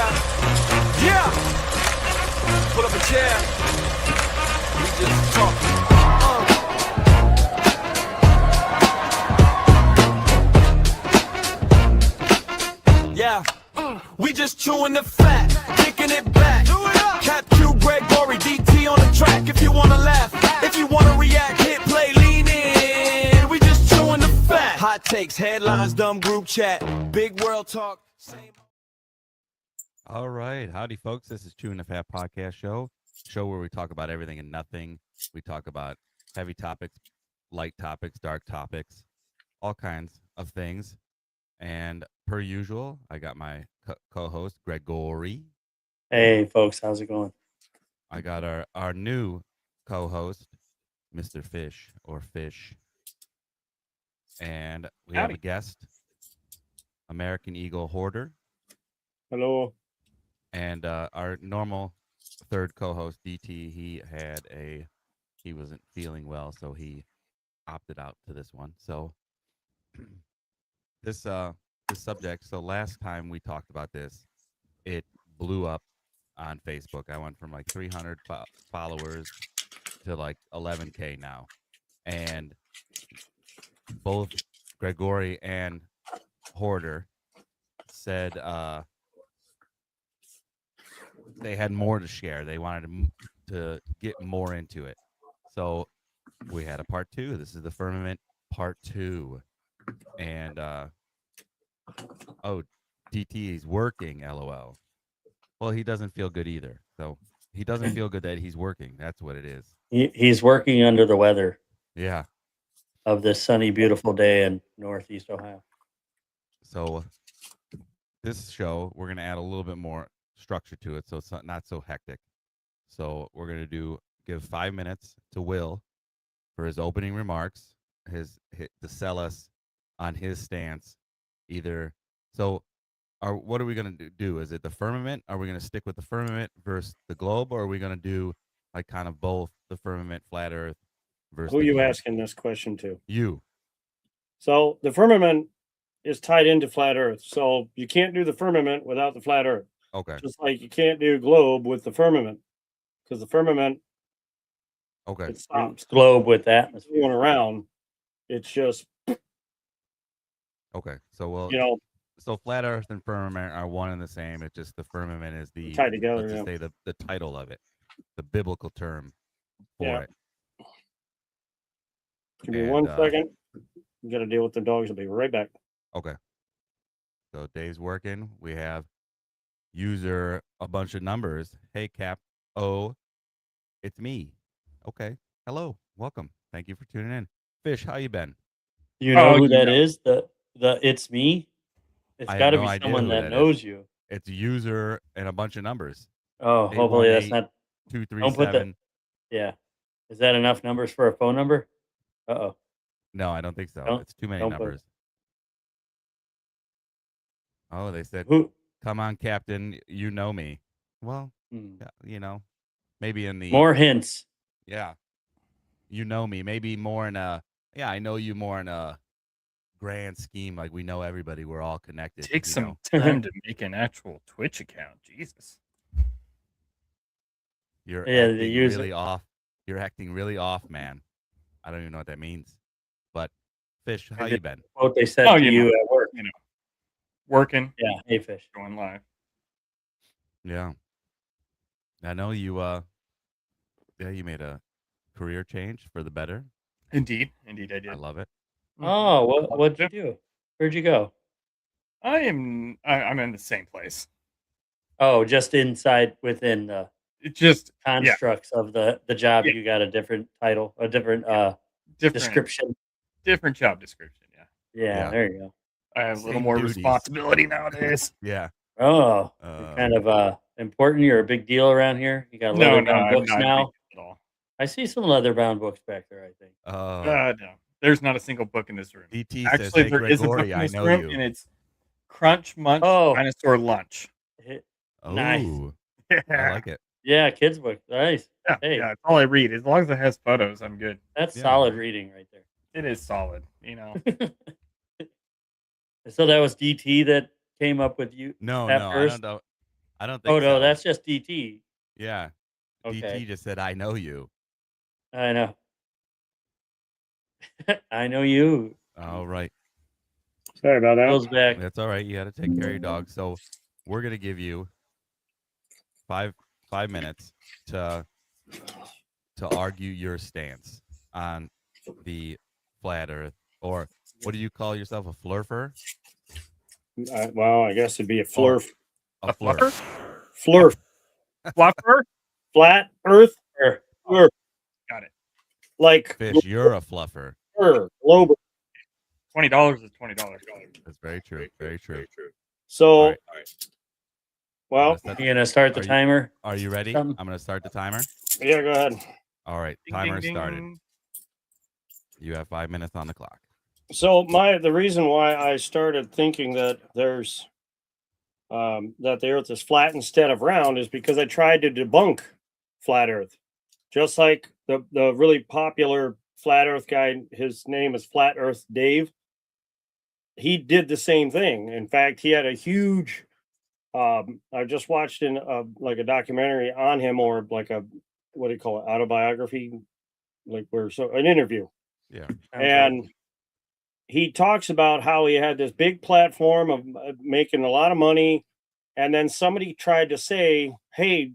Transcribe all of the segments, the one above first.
Yeah. Pull up a chair. We just talk. Yeah. We just chewing the fat, kicking it back. Cap Q, Gregory, DT on the track. If you wanna laugh, if you wanna react, hit play, lean in. We just chewing the fat. Hot takes, headlines, dumb group chat, big world talk. All right. Howdy, folks. This is Chewing the Fat Podcast show where we talk about everything and nothing. We talk about heavy topics, light topics, dark topics, all kinds of things. And per usual, I got my co-host, Gregory. Hey, folks. How's it going? I got our new co-host, Mr. Fish or Fish. And we have a guest, American Eagle Hoarder. Hello. And our normal third co-host, DT, he wasn't feeling well, so he opted out to this one. So this subject, so last time we talked about this, it blew up on Facebook. I went from like 300 followers to like 11K now. And both Gregory and Hoarder said they had more to share. They wanted to get more into it. So we had a part 2. This is the Firmament part 2. And DT is working, LOL. Well, he doesn't feel good either. So he doesn't feel good that he's working. That's what it is. He's working under the weather. Yeah. Of this sunny, beautiful day in Northeast Ohio. So this show, we're going to add a little bit more structure to it, so it's not so hectic. So we're going to give 5 minutes to Will for his opening remarks, to sell us on his stance. What are we going to do? Is it the firmament? Are we going to stick with the firmament versus the globe, or are we going to do like kind of both the firmament, flat Earth versus? Who are you asking this question to? You. So the firmament is tied into flat Earth, so you can't do the firmament without the flat Earth. Okay. Just like you can't do globe with the firmament, because the firmament, okay, it stops. Globe with that going around. It's just okay. So so flat Earth and firmament are one and the same. It's just the firmament is the tied together. Let's just say the title of it, the biblical term for it. Give me 1 second. You got to deal with the dogs. I'll be right back. Okay. So Dave's working. We have user a bunch of numbers. Hey Cap O, it's me. Okay. Hello. Welcome. Thank you for tuning in. Fish, how you been? You know who that is? The it's me. It's got to no be someone that knows you. It's user and a bunch of numbers. Oh, hopefully that's not 237. Yeah. Is that enough numbers for a phone number? Uh-oh. No, I don't think so. It's too many numbers. Oh, they said, come on, Captain, you know me. Well, maybe in the... More hints. Yeah. You know me. Maybe more in a... Yeah, I know you more in a grand scheme. Like, we know everybody. We're all connected. Take some time to make an actual Twitch account. Jesus. You're acting really off. You're acting really off, man. I don't even know what that means. But, Fish, how you been? What they said to you at work. Working. Yeah. Hey, Fish. Going live. Yeah. I know you, you made a career change for the better. Indeed I did. I love it. Oh, what'd you do? Where'd you go? I'm in the same place. Oh, just within the constructs of the job. You got a different title, a different description. Different job description, yeah. There you go. I have a little more responsibility nowadays. Yeah. Oh, you're kind of important. You're a big deal around here. You got leather-bound books now. At all. I see some leather-bound books back there, I think. No. There's not a single book in this room. DT Actually, says, hey, there is a book Gregory, in this I know room, you. and it's Crunch Munch Dinosaur Lunch. Nice. Yeah. I like it. Yeah, kids book. Nice. Yeah, that's all I read. As long as it has photos, I'm good. That's solid reading right there. It is solid, So that was DT that came up with you. No, I don't know. I don't think Oh no, so. that's just DT. Yeah. Okay. DT just said, I know you. Okay. DT just said, I know you. I know. I know you. All right. Sorry about that. Goes back. That's all right. You got to take care of your dog. So we're going to give you five minutes to argue your stance on the flat Earth, or what do you call yourself, a flurfer? Well, I guess it'd be a flurf. A fluffer? Flurf. Fluffer? Flat Earth. Sure. Flurf. Got it. Like Fish, you're a fluffer. globe. $20 is $20. That's very true. Very true. So, All right. well, You gonna start the Are you- timer? Are you ready? Some- I'm going to start the timer. yeah, go ahead. All right. Ding, Timer ding, started. ding. You have 5 minutes on the clock. So the reason why I started thinking that there's that the Earth is flat instead of round is because I tried to debunk flat Earth, just like the really popular flat Earth guy. His name is Flat Earth Dave. He did the same thing. In fact, he had a huge. I just watched in like a documentary on him, or like a what do you call it, autobiography, like an interview. Yeah. And he talks about how he had this big platform of making a lot of money, and then somebody tried to say, hey,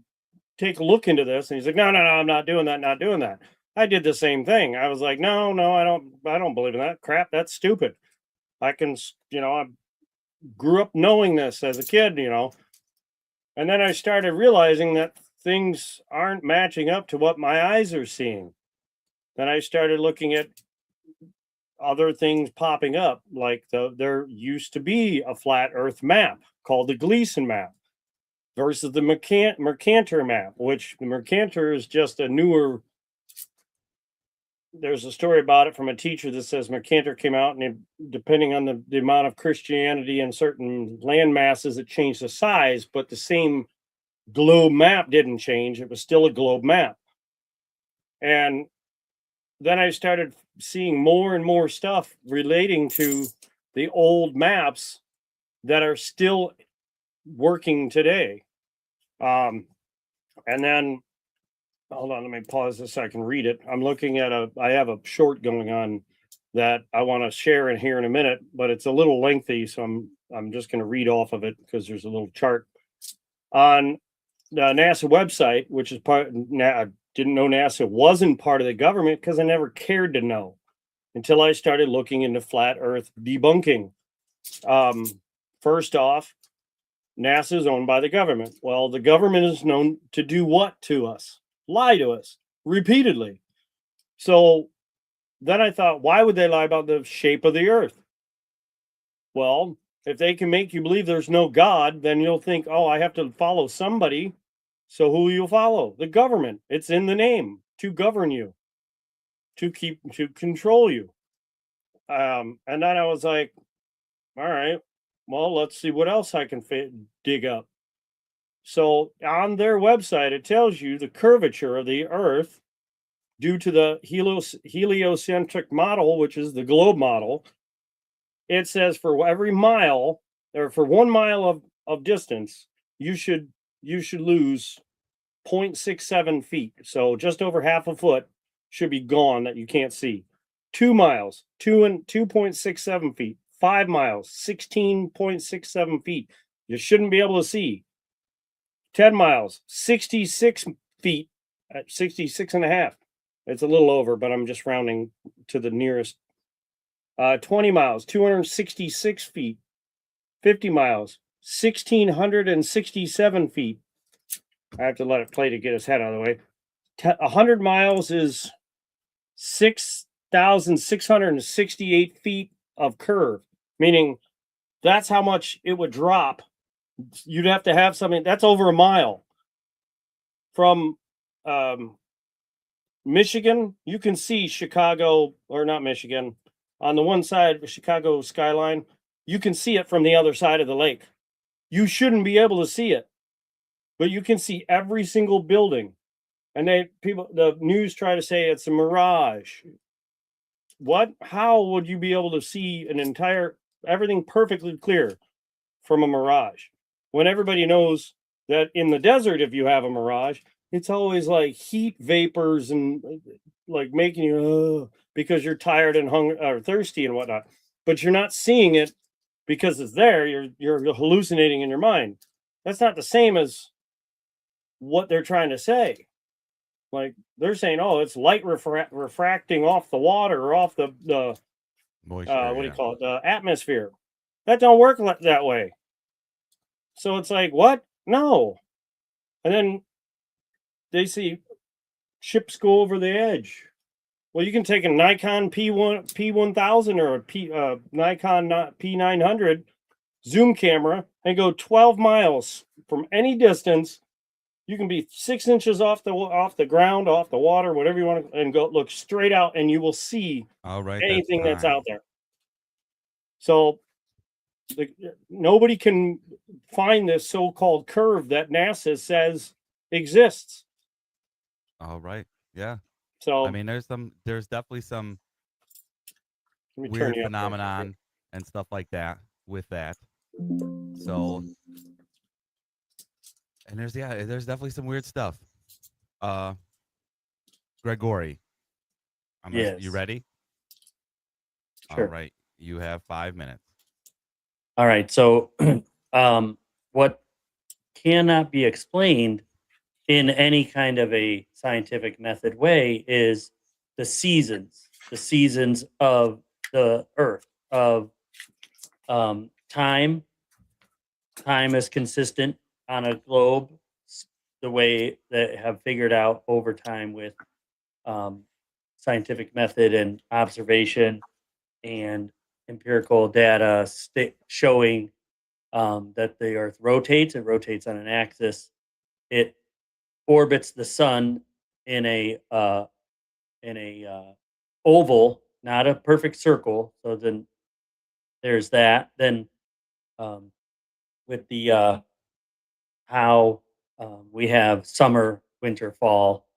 take a look into this, and he's like, no, I'm not doing that. I did the same thing. I was like, no, I don't believe in that crap. That's stupid. I can, I grew up knowing this as a kid, and then I started realizing that things aren't matching up to what my eyes are seeing. Then I started looking at other things popping up, like there used to be a flat Earth map called the Gleason map versus the Mercator map, which the Mercator is just a newer. There's a story about it from a teacher that says Mercator came out, and depending on the amount of Christianity in certain land masses, it changed the size, but the same globe map didn't change. It was still a globe map. And then I started seeing more and more stuff relating to the old maps that are still working today. And then, hold on, let me pause this so I can read it. I'm looking at I have a short going on that I want to share in here in a minute, but it's a little lengthy, so I'm just going to read off of it because there's a little chart on the NASA website, which is part. I didn't know NASA wasn't part of the government because I never cared to know until I started looking into flat Earth debunking. First off, NASA is owned by the government. Well, the government is known to do what to us? Lie to us repeatedly. So then I thought, why would they lie about the shape of the Earth? Well, if they can make you believe there's no God, then you'll think, oh, I have to follow somebody. So who will you follow? The government. It's in the name, to govern you, to control you. And then I was like, all right, well, let's see what else I can dig up. So on their website, it tells you the curvature of the Earth due to the heliocentric model, which is the globe model. It says for every mile, or for 1 mile of distance, you should lose 0.67 feet. So just over half a foot should be gone that you can't see. 2 miles, 2.67 feet. 5 miles, 16.67 feet. You shouldn't be able to see. 10 miles, 66 feet at 66 and a half. It's a little over, but I'm just rounding to the nearest. 20 miles, 266 feet. 50 miles, 1,667 feet. I have to let it play to get his head out of the way. 100 miles is 6,668 feet of curve, meaning that's how much it would drop. You'd have to have something that's over a mile. From Michigan, you can see Chicago, or not Michigan, on the one side of Chicago skyline, you can see it from the other side of the lake. You shouldn't be able to see it, but you can see every single building. And the news try to say it's a mirage. What? How would you be able to see everything perfectly clear from a mirage when everybody knows that in the desert, if you have a mirage, it's always like heat vapors and like making you because you're tired and hungry or thirsty and whatnot. But you're not seeing it because it's there. You're hallucinating in your mind. That's not the same as what they're trying to say. Like they're saying, oh, it's light refracting off the water or off the Moisture. what do you call it? The atmosphere. That don't work that way. So it's like, what? No. And then they see ships go over the edge. Well, you can take a Nikon P1000 or a Nikon P900 zoom camera and go 12 miles from any distance. You can be 6 inches off the ground, off the water, whatever you want to, and go look straight out, and you will see anything that's out there. So nobody can find this so-called curve that NASA says exists. All right. Yeah. So I mean, there's definitely some weird phenomenon and stuff like that with that. So, and there's definitely some weird stuff. Gregory, Yes. You ready? Sure. All right. You have 5 minutes. All right. So, what cannot be explained in any kind of a scientific method way is the seasons of the Earth, of time. Time is consistent on a globe the way that have figured out over time with scientific method and observation and empirical data showing that the Earth rotates. It rotates on an axis. It orbits the sun in a oval, not a perfect circle. So then there's that. Then with the how we have summer, winter, fall,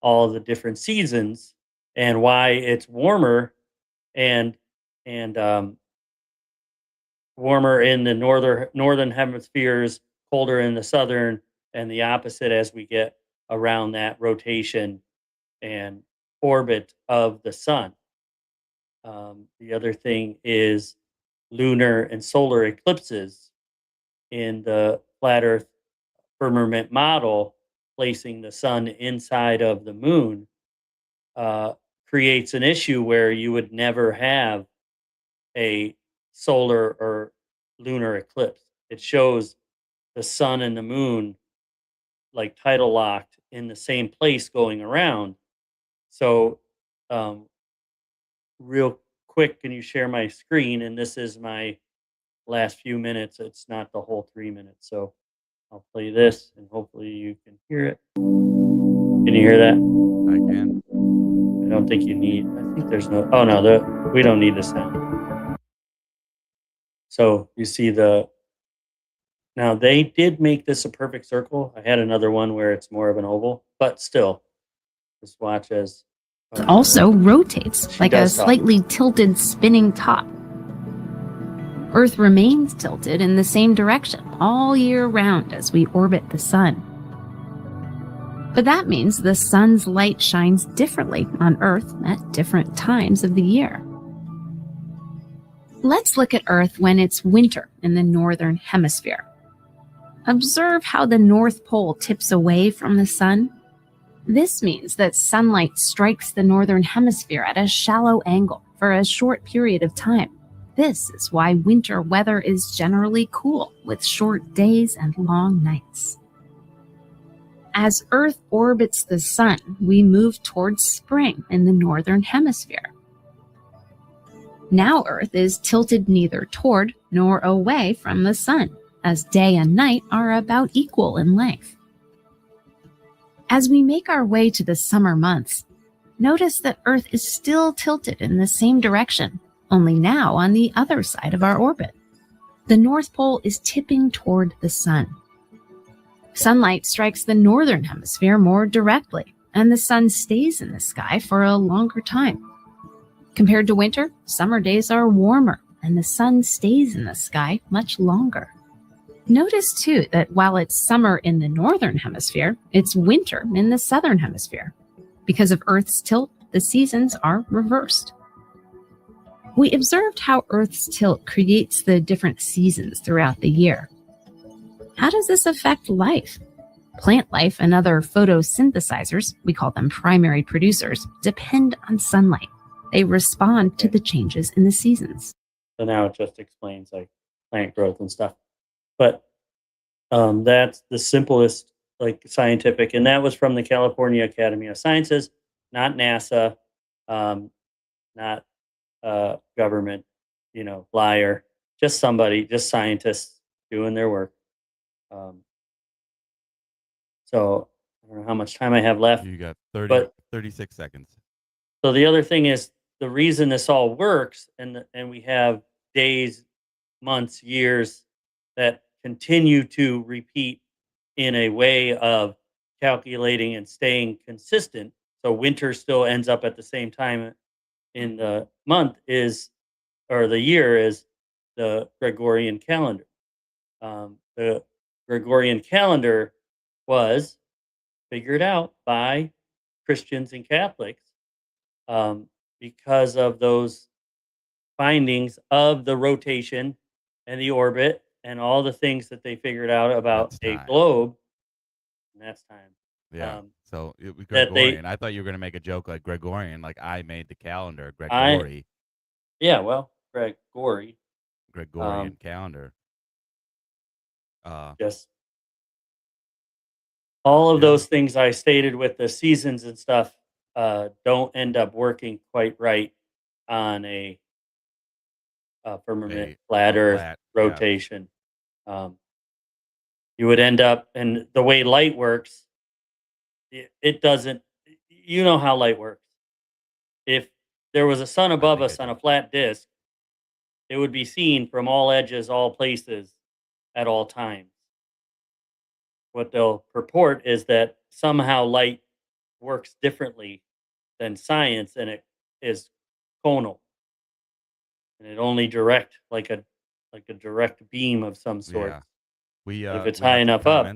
all the different seasons, and why it's warmer and warmer in the northern hemispheres, colder in the southern, and the opposite as we get around that rotation and orbit of the sun. The other thing is lunar and solar eclipses in the flat Earth firmament model, placing the sun inside of the moon creates an issue where you would never have a solar or lunar eclipse. It shows the sun and the moon like tidal locked in the same place going around. So real quick, can you share my screen? And this is my last few minutes. It's not the whole 3 minutes. So I'll play this and hopefully you can hear it. Can you hear that? I can. I don't think you need, I think there's no, oh no, we don't need the sound. So you see now they did make this a perfect circle. I had another one where it's more of an oval, but still, just watch as. Also rotates like a slightly tilted spinning top. Earth remains tilted in the same direction all year round as we orbit the sun. But that means the sun's light shines differently on Earth at different times of the year. Let's look at Earth when it's winter in the northern hemisphere. Observe how the North Pole tips away from the sun. This means that sunlight strikes the northern hemisphere at a shallow angle for a short period of time. This is why winter weather is generally cool, with short days and long nights. As Earth orbits the sun, we move towards spring in the northern hemisphere. Now Earth is tilted neither toward nor away from the sun, as day and night are about equal in length. As we make our way to the summer months, notice that Earth is still tilted in the same direction, only now on the other side of our orbit. The North Pole is tipping toward the sun. Sunlight strikes the northern hemisphere more directly, and the sun stays in the sky for a longer time. Compared to winter, summer days are warmer, and the sun stays in the sky much longer. Notice too that while it's summer in the northern hemisphere, it's winter in the southern hemisphere. Because of Earth's tilt, the seasons are reversed. We observed how Earth's tilt creates the different seasons throughout the year. How does this affect life? Plant life and other photosynthesizers, we call them primary producers, depend on sunlight. They respond to the changes in the seasons. So now it just explains like plant growth and stuff. But that's the simplest like scientific, and that was from the California Academy of Sciences, not NASA, not government, liar, just somebody, just scientists doing their work. So I don't know how much time I have left. You got 36 seconds. So the other thing is the reason this all works, and we have days, months, years that continue to repeat in a way of calculating and staying consistent. So winter still ends up at the same time in the month or the year is the Gregorian calendar. The Gregorian calendar was figured out by Christians and Catholics because of those findings of the rotation and the orbit and all the things that they figured out about a globe. And that's time. Yeah. So it was that Gregorian. I thought you were going to make a joke like Gregorian, like I made the calendar. Gregorian calendar. Yes. All of those things I stated with the seasons and stuff don't end up working quite right on a firmament flat Earth rotation. You would end up, and the way light works, it doesn't. You know how light works. If there was a sun above us on a flat disk, it would be seen from all edges, all places, at all times. What they'll purport is that somehow light works differently than science, and it is conal, and it only direct like a direct beam of some sort. Yeah. If it's high enough up.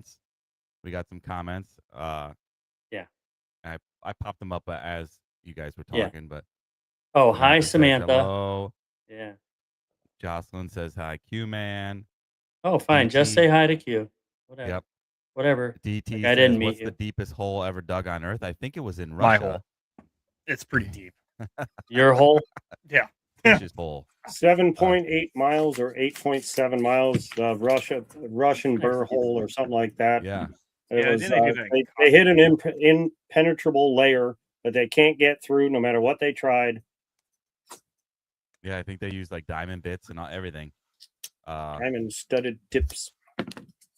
We got some comments. Yeah. I popped them up as you guys were talking, but hi Samantha. Hello. Yeah. Jocelyn says hi, Q man. Oh, fine. Just say hi to Q. Whatever. Yep. Whatever. DT I didn't meet what's you. the deepest hole ever dug on Earth? I think it was in My Russia. hole. It's pretty deep. Your hole? Yeah. Fish's hole. 7.8 miles or 8.7 miles of Russian burr hole or something like that. Yeah. It was, they hit an impenetrable layer that they can't get through no matter what they tried. Yeah, I think they used like diamond bits and everything. Diamond studded tips.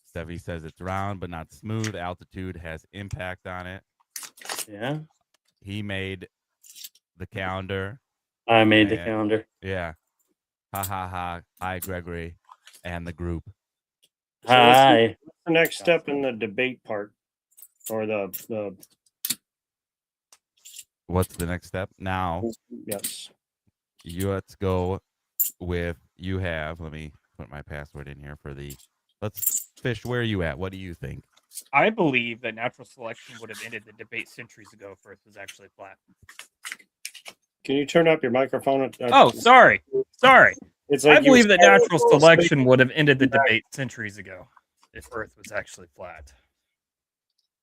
Stevie says it's round but not smooth. Altitude has impact on it. Yeah. He made the calendar. I made the calendar. Yeah. Ha ha ha. Hi, Gregory and the group. So hi. What's the next step in the debate part? Or the What's the next step? Now, yes. Let's go with let me put my password in here let's fish. Where are you at? What do you think? I believe that natural selection would have ended the debate centuries ago if Earth was actually flat. Can you turn up your microphone? Oh, sorry. It's like I believe that natural selection would have ended the debate centuries ago if Earth was actually flat.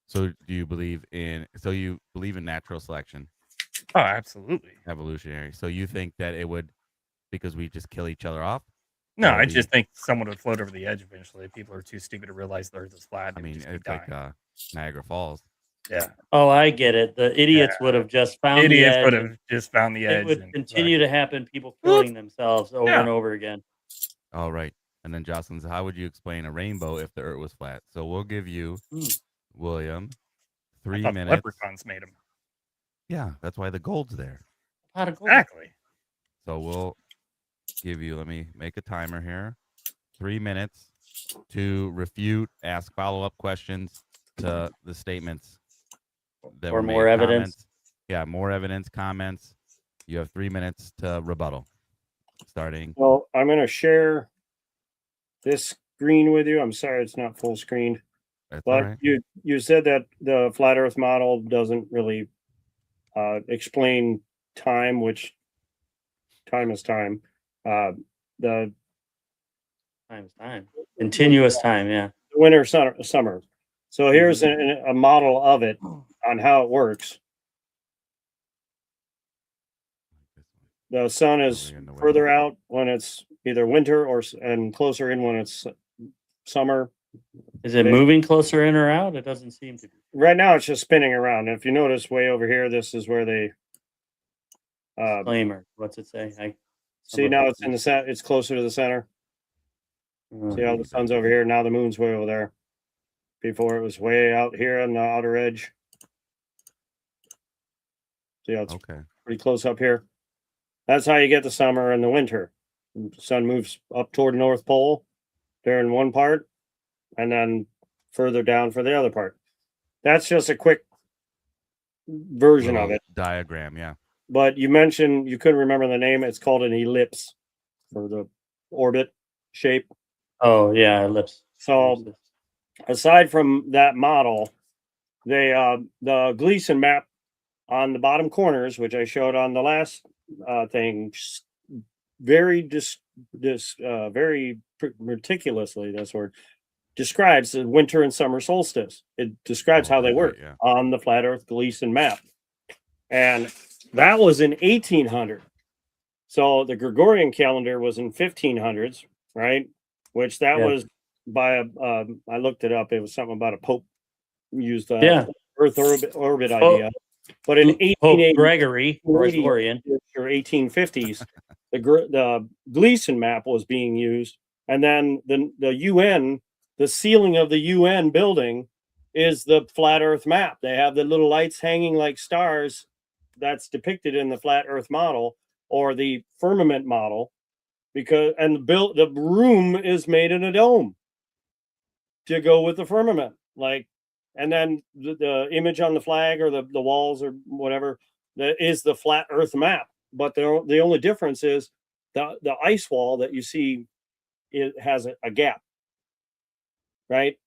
So do you believe in natural selection? Oh, absolutely. Evolutionary. So you think that it would, because we just kill each other off? No, I just think someone would float over the edge eventually. People are too stupid to realize the Earth is flat. I mean, it's like Niagara Falls. Yeah. Oh, I get it. The idiots would have just found the edge. Idiots would have just found the edge. It would continue to happen. People killing themselves over and over again. All right. And then Jocelyn says, how would you explain a rainbow if the Earth was flat? So we'll give you, William, 3 minutes. Leprechauns made them. Yeah, that's why the gold's there. Exactly. So we'll give you, let me make a timer here, 3 minutes to refute, ask follow-up questions to the statements. Or more evidence. Comments. Yeah, more evidence, comments. You have 3 minutes to rebuttal. Starting. Well, I'm going to share this screen with you. I'm sorry it's not full screened. That's all But right. you said that the flat Earth model doesn't really explain time, which time is time. The Time is time. Continuous time, yeah. winter, summer. So here's a model of it on how it works. The sun is Over in the way. further out when it's either winter and closer in when it's summer. Is it moving closer in or out? It doesn't seem to be. Right now it's just spinning around. If you notice way over here, this is where they Disclaimer. What's it say? see now it's in the center. It's closer to the center. See how the sun's over here? Now the moon's way over there. Before it was way out here on the outer edge. See how it's Okay. pretty close up here? That's how you get the summer and the winter. The sun moves up toward the North Pole during one part and then further down for the other part. That's just a quick version of Little it. diagram, yeah. But you mentioned you couldn't remember the name. It's called an ellipse for the orbit shape. Oh yeah, ellipse. So aside from that model, they the Gleason map on the bottom corners, which I showed on the last thing, very very meticulously, that's word, describes the winter and summer solstice. It describes how they work on the flat Earth Gleason map, and that was in 1800. So the Gregorian calendar was in 1500s, right? Which that was by a I looked it up. It was something about a pope used the Earth orbit idea. But in 1880, Gregory Gregorian or 1850s, the Gleason map was being used, and then the UN, the ceiling of the UN building, is the flat Earth map. They have the little lights hanging like stars. That's depicted in the flat Earth model or the firmament model, because the room is made in a dome to go with the firmament, like. And then the image on the flag or the walls or whatever, that is the flat Earth map. But the only difference is the ice wall that you see, it has a gap, right?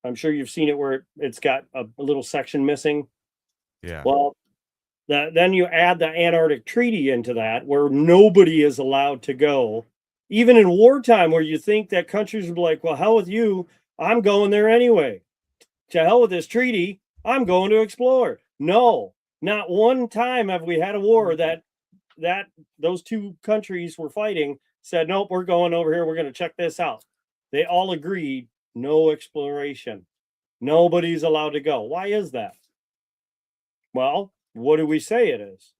I'm sure you've seen it where it's got a little section missing. Yeah. Well, then you add the Antarctic Treaty into that, where nobody is allowed to go, even in wartime, where you think that countries would be like, well, hell with you, I'm going there anyway. To hell with this treaty, I'm going to explore. No, not one time have we had a war that those two countries were fighting said, nope, we're going over here, we're going to check this out. They all agreed, no exploration. Nobody's allowed to go. Why is that? Well, what do we say it is?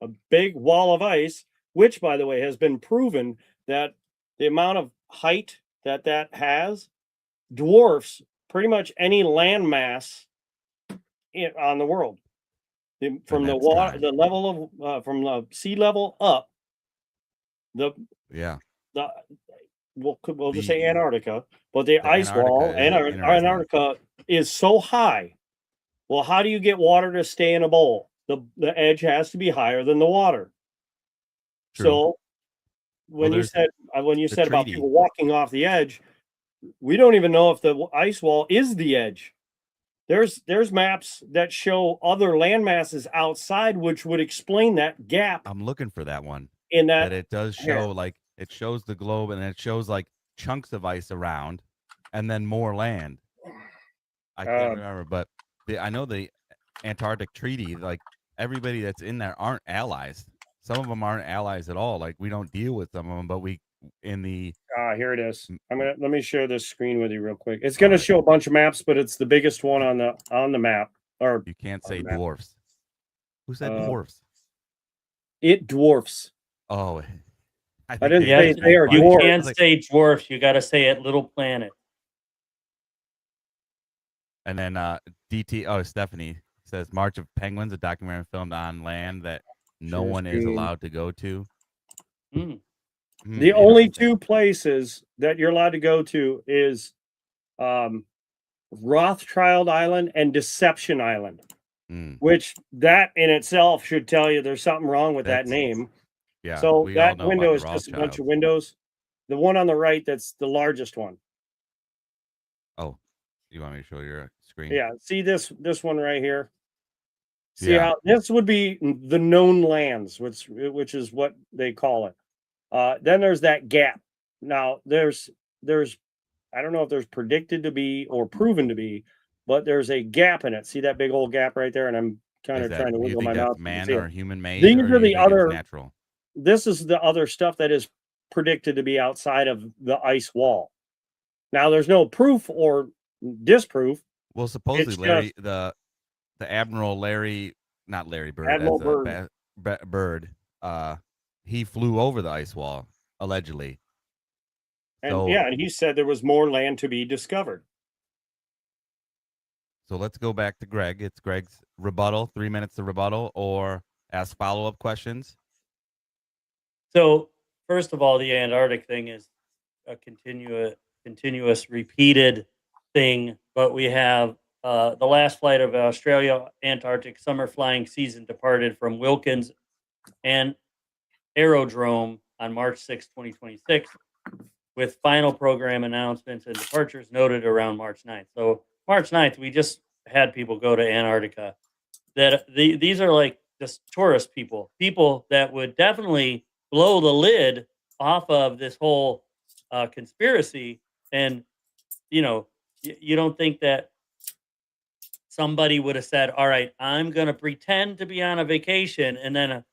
A big wall of ice, which, by the way, has been proven that the amount of height that has dwarfs pretty much any land mass on the world. From the water, the level of from the sea level up, we'll just say Antarctica, but the ice wall, Antarctica is so high. Well, how do you get water to stay in a bowl? The edge has to be higher than the water. True. So when you said about people walking off the edge, we don't even know if the ice wall is the edge. There's maps that show other land masses outside, which would explain that gap. I'm looking for that one. In that it does show like it shows the globe and it shows like chunks of ice around, and then more land. I can't remember, but I know the Antarctic Treaty. Like everybody that's in there aren't allies. Some of them aren't allies at all. Like we don't deal with some of them, but we. Here it is. Let me share this screen with you real quick. It's going to show a bunch of maps, but it's the biggest one on the map. Or you can't say dwarfs. Who said dwarfs? It dwarfs. Oh, I didn't say they are dwarfs. You can't say dwarfs. You got to say it little planet. And then Stephanie says March of Penguins, a documentary filmed on land that no one is allowed to go to. The only two places that you're allowed to go to is Rothschild Island and Deception Island, which that in itself should tell you there's something wrong with that name. Yeah. So that window is just a bunch of windows. The one on the right, that's the largest one. Oh, you want me to show your screen? Yeah. See this one right here? See Yeah. how this would be the known lands, which is what they call it. Then there's that gap. Now there's I don't know if there's predicted to be or proven to be, but there's a gap in it. See that big old gap right there? And I'm kind Is of that, trying to do you wiggle my think that's mouth. man or human made, These or are do you the think it's other. natural? This is the other stuff that is predicted to be outside of the ice wall. Now there's no proof or disproof. Well, supposedly It's Larry, just the Admiral Larry, not Larry Bird, Admiral as a Byrd. bird, he flew over the ice wall allegedly. And So yeah, and he said there was more land to be discovered. So let's go back to Greg. It's Greg's rebuttal, 3 minutes to rebuttal, or ask follow-up questions. So first of all, the Antarctic thing is a continuous repeated thing, but we have the last flight of Australia Antarctic summer flying season departed from Wilkins and Aerodrome on March 6, 2026, with final program announcements and departures noted around March 9th. So March 9th, we just had people go to Antarctica. These are like just tourist people that would definitely blow the lid off of this whole conspiracy. And, you don't think that somebody would have said, all right, I'm going to pretend to be on a vacation and then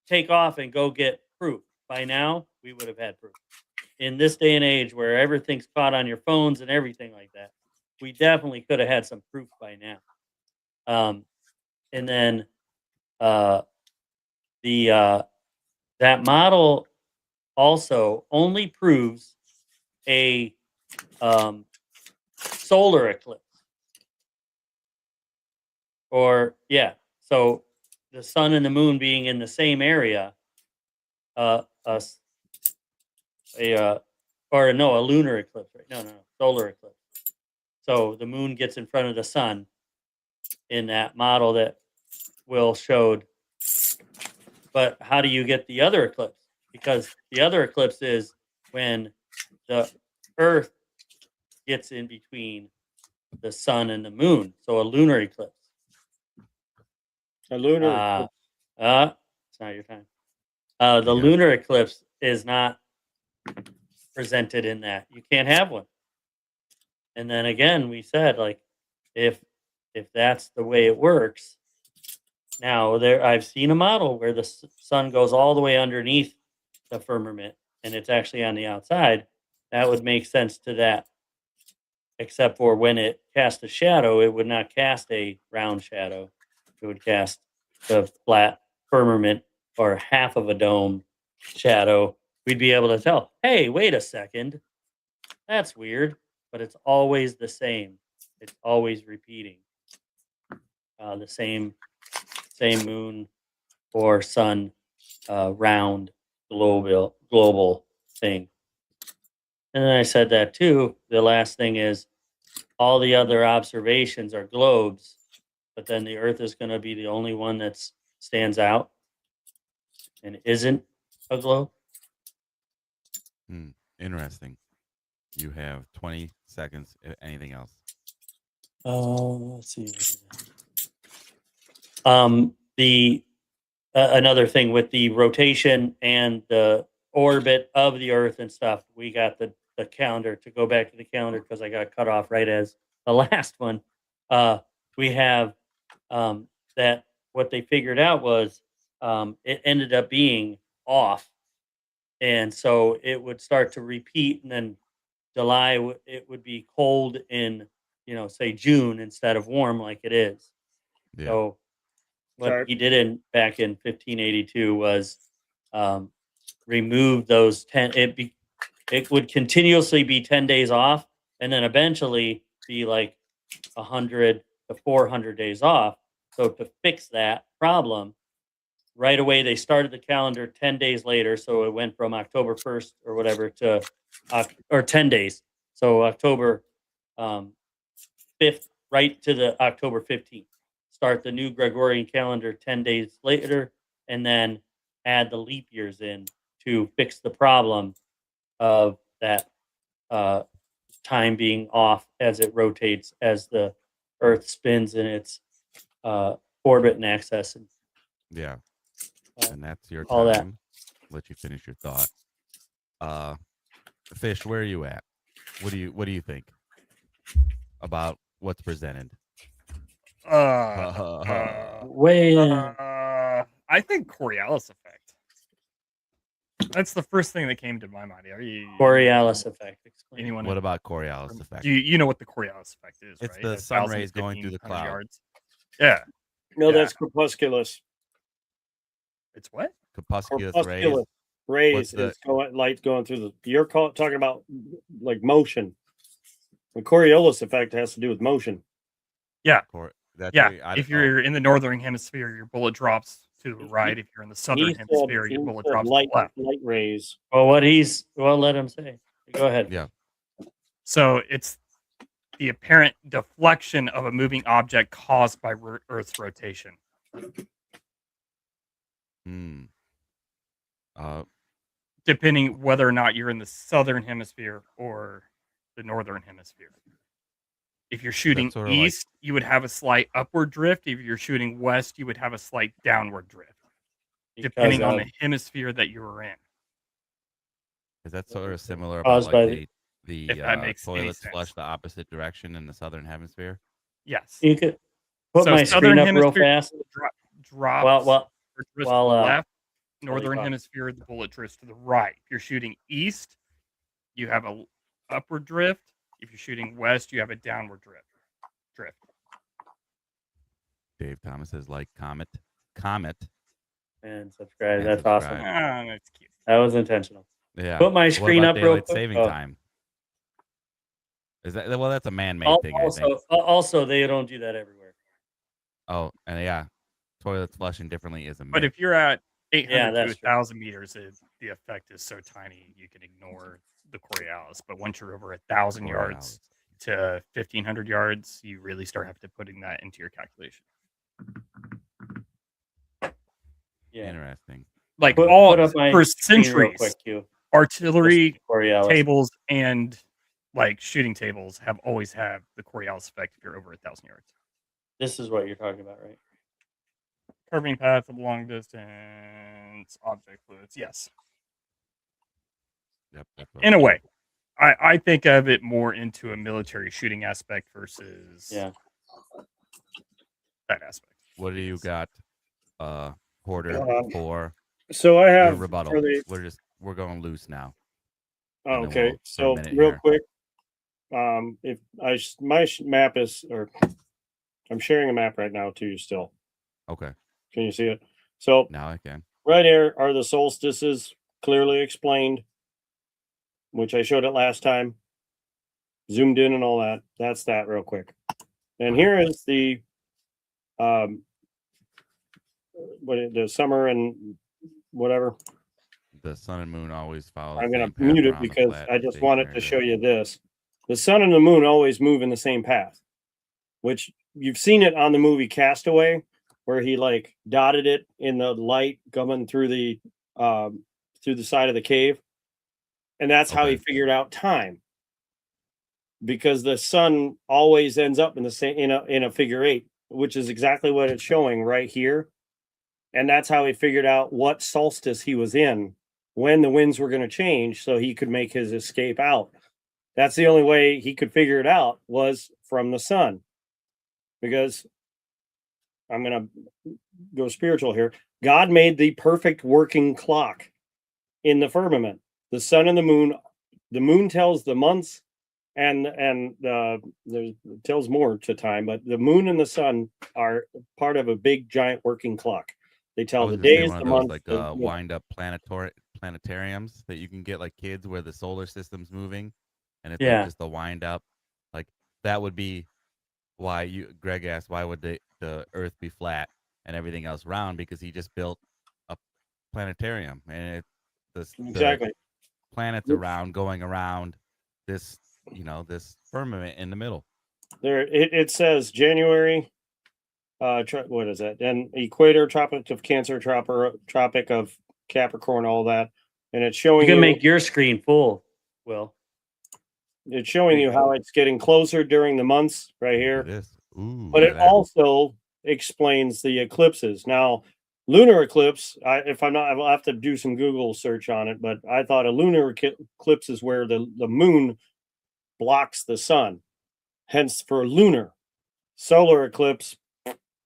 take off and go get proof. By now, we would have had proof. In this day and age where everything's caught on your phones and everything like that, we definitely could have had some proof by now. And then that model also only proves a solar eclipse. So the sun and the moon being in the same area, a lunar eclipse, right? No, solar eclipse. So the moon gets in front of the sun in that model that Will showed. But how do you get the other eclipse? Because the other eclipse is when the Earth gets in between the sun and the moon. So a lunar eclipse. A lunar. It's not your time. The lunar eclipse is not presented in that. You can't have one. And then again, we said, like, if that's the way it works, now I've seen a model where the sun goes all the way underneath the firmament and it's actually on the outside. That would make sense to that, except for when it casts a shadow, it would not cast a round shadow. It would cast the flat firmament or half of a dome shadow. We'd be able to tell, hey, wait a second, that's weird, but it's always the same. It's always repeating. The same moon or sun round global thing. And then I said that too. The last thing is all the other observations are globes, but then the Earth is going to be the only one that stands out and isn't a globe. Interesting. You have 20 seconds. Anything else? Let's see. Another thing with the rotation and the orbit of the Earth and stuff, we got the calendar, to go back to the calendar because I got cut off right as the last one. We have that what they figured out was it ended up being off. And so it would start to repeat, and then July, it would be cold in, say June instead of warm like it is. Yeah. So what he did back in 1582 was remove those 10. It would continuously be 10 days off, and then eventually be like 100 to 400 days off. So to fix that problem, right away they started the calendar 10 days later. So it went from October 1st or whatever to or 10 days. So October 5th, right to the October 15th. Start the new Gregorian calendar 10 days later, and then add the leap years in to fix the problem of that time being off as it rotates, as the Earth spins in its orbit and axis. And, Yeah. And that's your all that. time. Let you finish your thought. Fish, where are you at? What do you think about what's presented? Way I think Coriolis effect. That's the first thing that came to my mind. Are you Coriolis effect. Explain. Anyone? What about Coriolis effect? You know what the Coriolis effect is, It's right? the sun rays going through the 1,000, cloud. 1,500 yards. Yeah. No, Yeah. that's crepusculus. It's what? Corpusculus rays. Crepusculus rays What's the- is light going through the. You're talking about like motion. The Coriolis effect has to do with motion. Yeah. That's Yeah. what If you're in the northern hemisphere, your bullet drops to the right. If you're in the southern He said- hemisphere, your he bullet said drops light, to the left. light rays. Well, let him say. Go ahead. Yeah. So it's the apparent deflection of a moving object caused by Earth's rotation. Hmm. Depending whether or not you're in the southern hemisphere or the northern hemisphere. If you're shooting That's sort of like- east, you would have a slight upward drift. If you're shooting west, you would have a slight downward drift, depending on the hemisphere that you were in. Is that sort of similar Caused about by like the If that makes any toilets sense. flush the opposite direction in the southern hemisphere? Yes. You could put So my southern screen up real hemisphere fast. drops Well, or drifts while, to the left. Northern talk. hemisphere, the bullet drifts to the right. If you're shooting east, you have a upward drift. If you're shooting west, you have a downward drift. Dave Thomas says like comet. and subscribe. And That's subscribe. awesome. That's cute. That was intentional. Yeah. Put my What screen about up real daylight quick. saving Oh. time. Is that well? That's a man-made thing, I think. Also, they don't do that everywhere. Oh, and yeah, toilets flushing differently is a But myth. if you're at 800 to that's true. 1,000 meters, the effect is so tiny you can ignore the Coriolis. But once you're over 1,000 yards to 1,500 yards, you really start having to putting that into your calculation. Yeah. Interesting. Like Put up my for screen real centuries, quick, Q. artillery Coriolis. tables and like shooting tables have always had the Coriolis effect if you're over 1,000 yards. This is what you're talking about, right? Curving path of long distance object fluids. Yes. Yep. That's what In a way. I think of it more into a military shooting aspect versus that aspect. What do you got, Porter, for So I your have rebuttal? for the We're going loose now. Oh, And then okay, we'll- for a so minute real here. quick, if my map is, or I'm sharing a map right now to you still. Okay. Can you see it? So Now I can. right here are the solstices clearly explained, which I showed it last time. Zoomed in and all that. That's that real quick. And here is the the summer and whatever. The sun and moon always follow. I'm the going same to path mute it around the because flat I just wanted to stationary show you this. The sun and the moon always move in the same path, which you've seen it on the movie Castaway, where he like dotted it in the light coming through the side of the cave. And that's how he Okay. figured out time. Because the sun always ends up in the same in a figure eight, which is exactly what it's showing right here. And that's how he figured out what solstice he was in, when the winds were going to change, so he could make his escape out. That's the only way he could figure it out, was from the sun. Because I'm going to go spiritual here. God made the perfect working clock in the firmament. The sun and the moon tells the months, and there's tells more to time, but the moon and the sun are part of a big giant working clock. They I tell was the gonna say days, one the of those months, like wind up planetariums that you can get like kids where the solar system's moving, and it's like Yeah. just the wind up. Like that would be why Greg asked why would the Earth be flat and everything else round, because he just built a planetarium and the exactly. planets around going around this this firmament in the middle. There it says January. What is that? And equator, tropic of Cancer, tropic of Capricorn, all that, and it's showing You can make your screen full. Will. It's showing you how it's getting closer during the months right here. This. Ooh, But look it at that. also explains the eclipses. Now, lunar eclipse, if I'm not, I'll have to do some Google search on it, but I thought a lunar eclipse is where the moon blocks the sun. Hence, for lunar. Solar eclipse,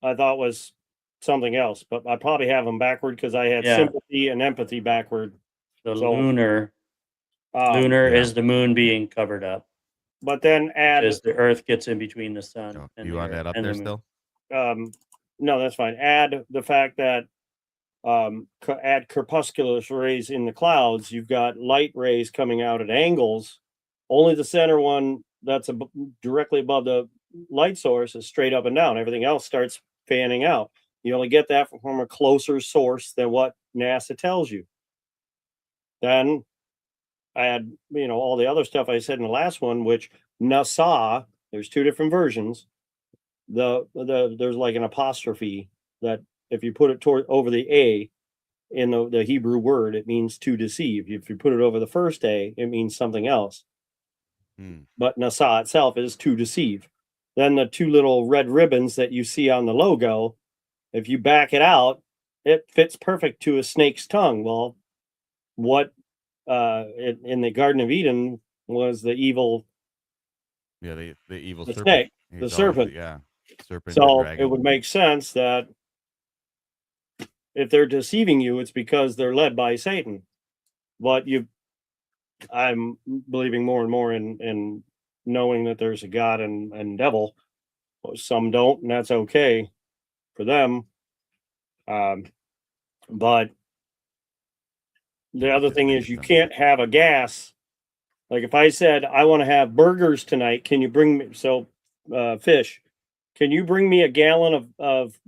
I thought was something else, but I probably have them backward because I had Yeah. sympathy and empathy backward. The So, lunar Yeah. is the moon being covered up. But then add As the Earth gets in between the sun. Oh, and you the want Earth that up and there the moon. still? No, that's fine. Add the fact that add crepusculous rays in the clouds. You've got light rays coming out at angles. Only the center one that's directly above the light source is straight up and down. Everything else starts fanning out. You only get that from a closer source than what NASA tells you. Then add, all the other stuff I said in the last one, which NASA, there's two different versions. There's like an apostrophe that if you put it over the A in the Hebrew word, it means to deceive. If you put it over the first A, it means something else. But NASA itself is to deceive. Then the two little red ribbons that you see on the logo, if you back it out, it fits perfect to a snake's tongue. Well, what in the Garden of Eden was the evil? Yeah, the evil the serpent. snake, He's the always serpent. Serpent. So dragon. it would make sense that if they're deceiving you, it's because they're led by Satan. But I'm believing more and more in knowing that there's a God and devil. Some don't, and that's okay for them. But the other thing is you can't have a gas. Like if I said, I want to have burgers tonight, can you bring me, fish, can you bring me a gallon of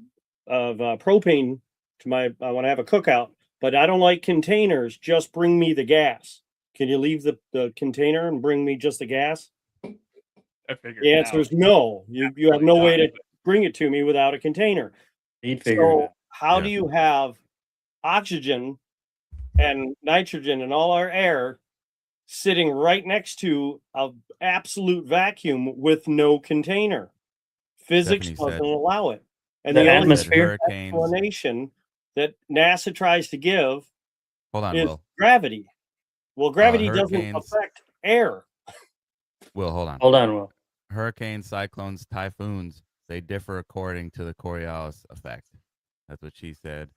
propane to I want to have a cookout, but I don't like containers. Just bring me the gas. Can you leave the container and bring me just the gas? I figured The it answer out. is no. You have no way to bring it to me without a container. He'd figure it So out. how do you have oxygen and nitrogen and all our air sitting right next to an absolute vacuum with no container? Physics Stephanie doesn't said- allow it. And The the only atmosphere? explanation that NASA tries to give Hold on, is Will. gravity. Well, gravity doesn't hurricanes- affect air. Will, hold on. Hold on, Will. Hurricanes, cyclones, typhoons, they differ according to the Coriolis effect. That's what she said.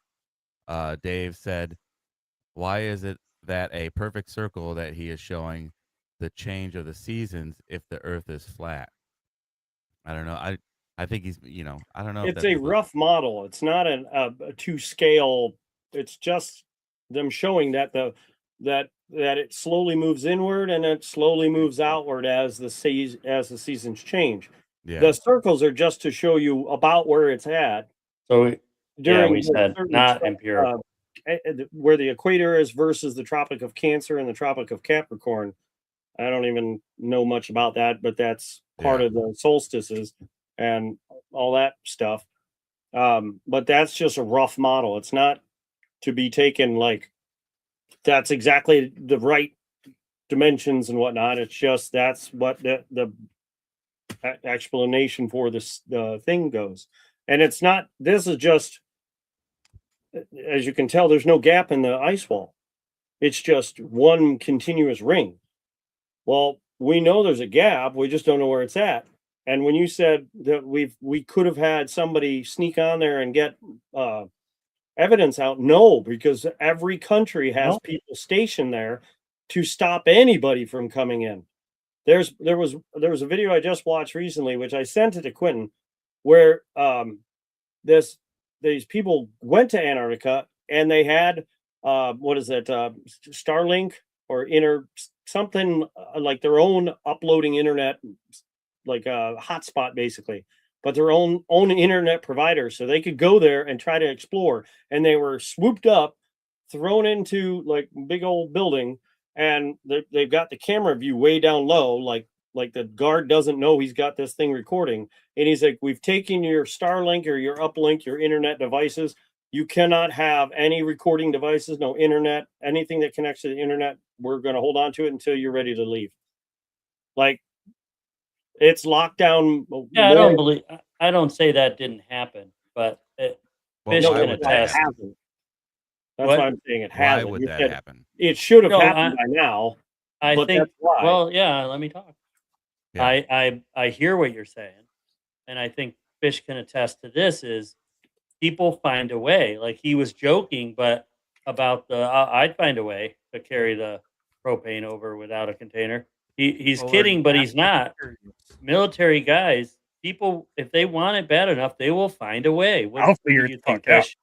Dave said, why is it that a perfect circle that he is showing the change of the seasons if the Earth is flat? I don't know. I think he's, I don't know. It's a rough model. It's not a to scale. It's just them showing that that it slowly moves inward and it slowly moves outward as the seasons change. Yeah. The circles are just to show you about where it's at. So we the said certain not stuff, empirical. Where the equator is versus the Tropic of Cancer and the Tropic of Capricorn. I don't even know much about that, but that's part of the solstices and all that stuff. But that's just a rough model. It's not to be taken like that's exactly the right dimensions and whatnot. It's just that's what the explanation for this thing goes. And it's not, this is just, as you can tell, there's no gap in the ice wall. It's just one continuous ring. Well, we know there's a gap. We just don't know where it's at. And when you said that we could have had somebody sneak on there and get evidence out, no, because every country has people stationed there to stop anybody from coming in. There was a video I just watched recently, which I sent it to Quentin, where these people went to Antarctica and they had Starlink or something like their own uploading internet, like a hotspot basically, but their own internet provider, so they could go there and try to explore. And they were swooped up, thrown into like big old building, and they've got the camera view way down low, like the guard doesn't know he's got this thing recording. And he's like, we've taken your Starlink or your uplink, your internet devices. You cannot have any recording devices, no internet, anything that connects to the internet. We're going to hold on to it until you're ready to leave. Like, it's locked down. Yeah, I don't say that didn't happen, but Fish why can would that attest. happen? That's What? why I'm saying it Why hasn't. would You that said happen? it should have No, happened by now. I But think, that's why. well, yeah, let me talk. Yeah. I hear what you're saying, and I think Fish can attest to this is people find a way. Like, he was joking, but about I'd find a way to carry the propane over without a container. He's Well, kidding, but that's he's not. Military guys, people, if they want it bad enough, they will find a way. What I'll do figure you it think, out. Fish?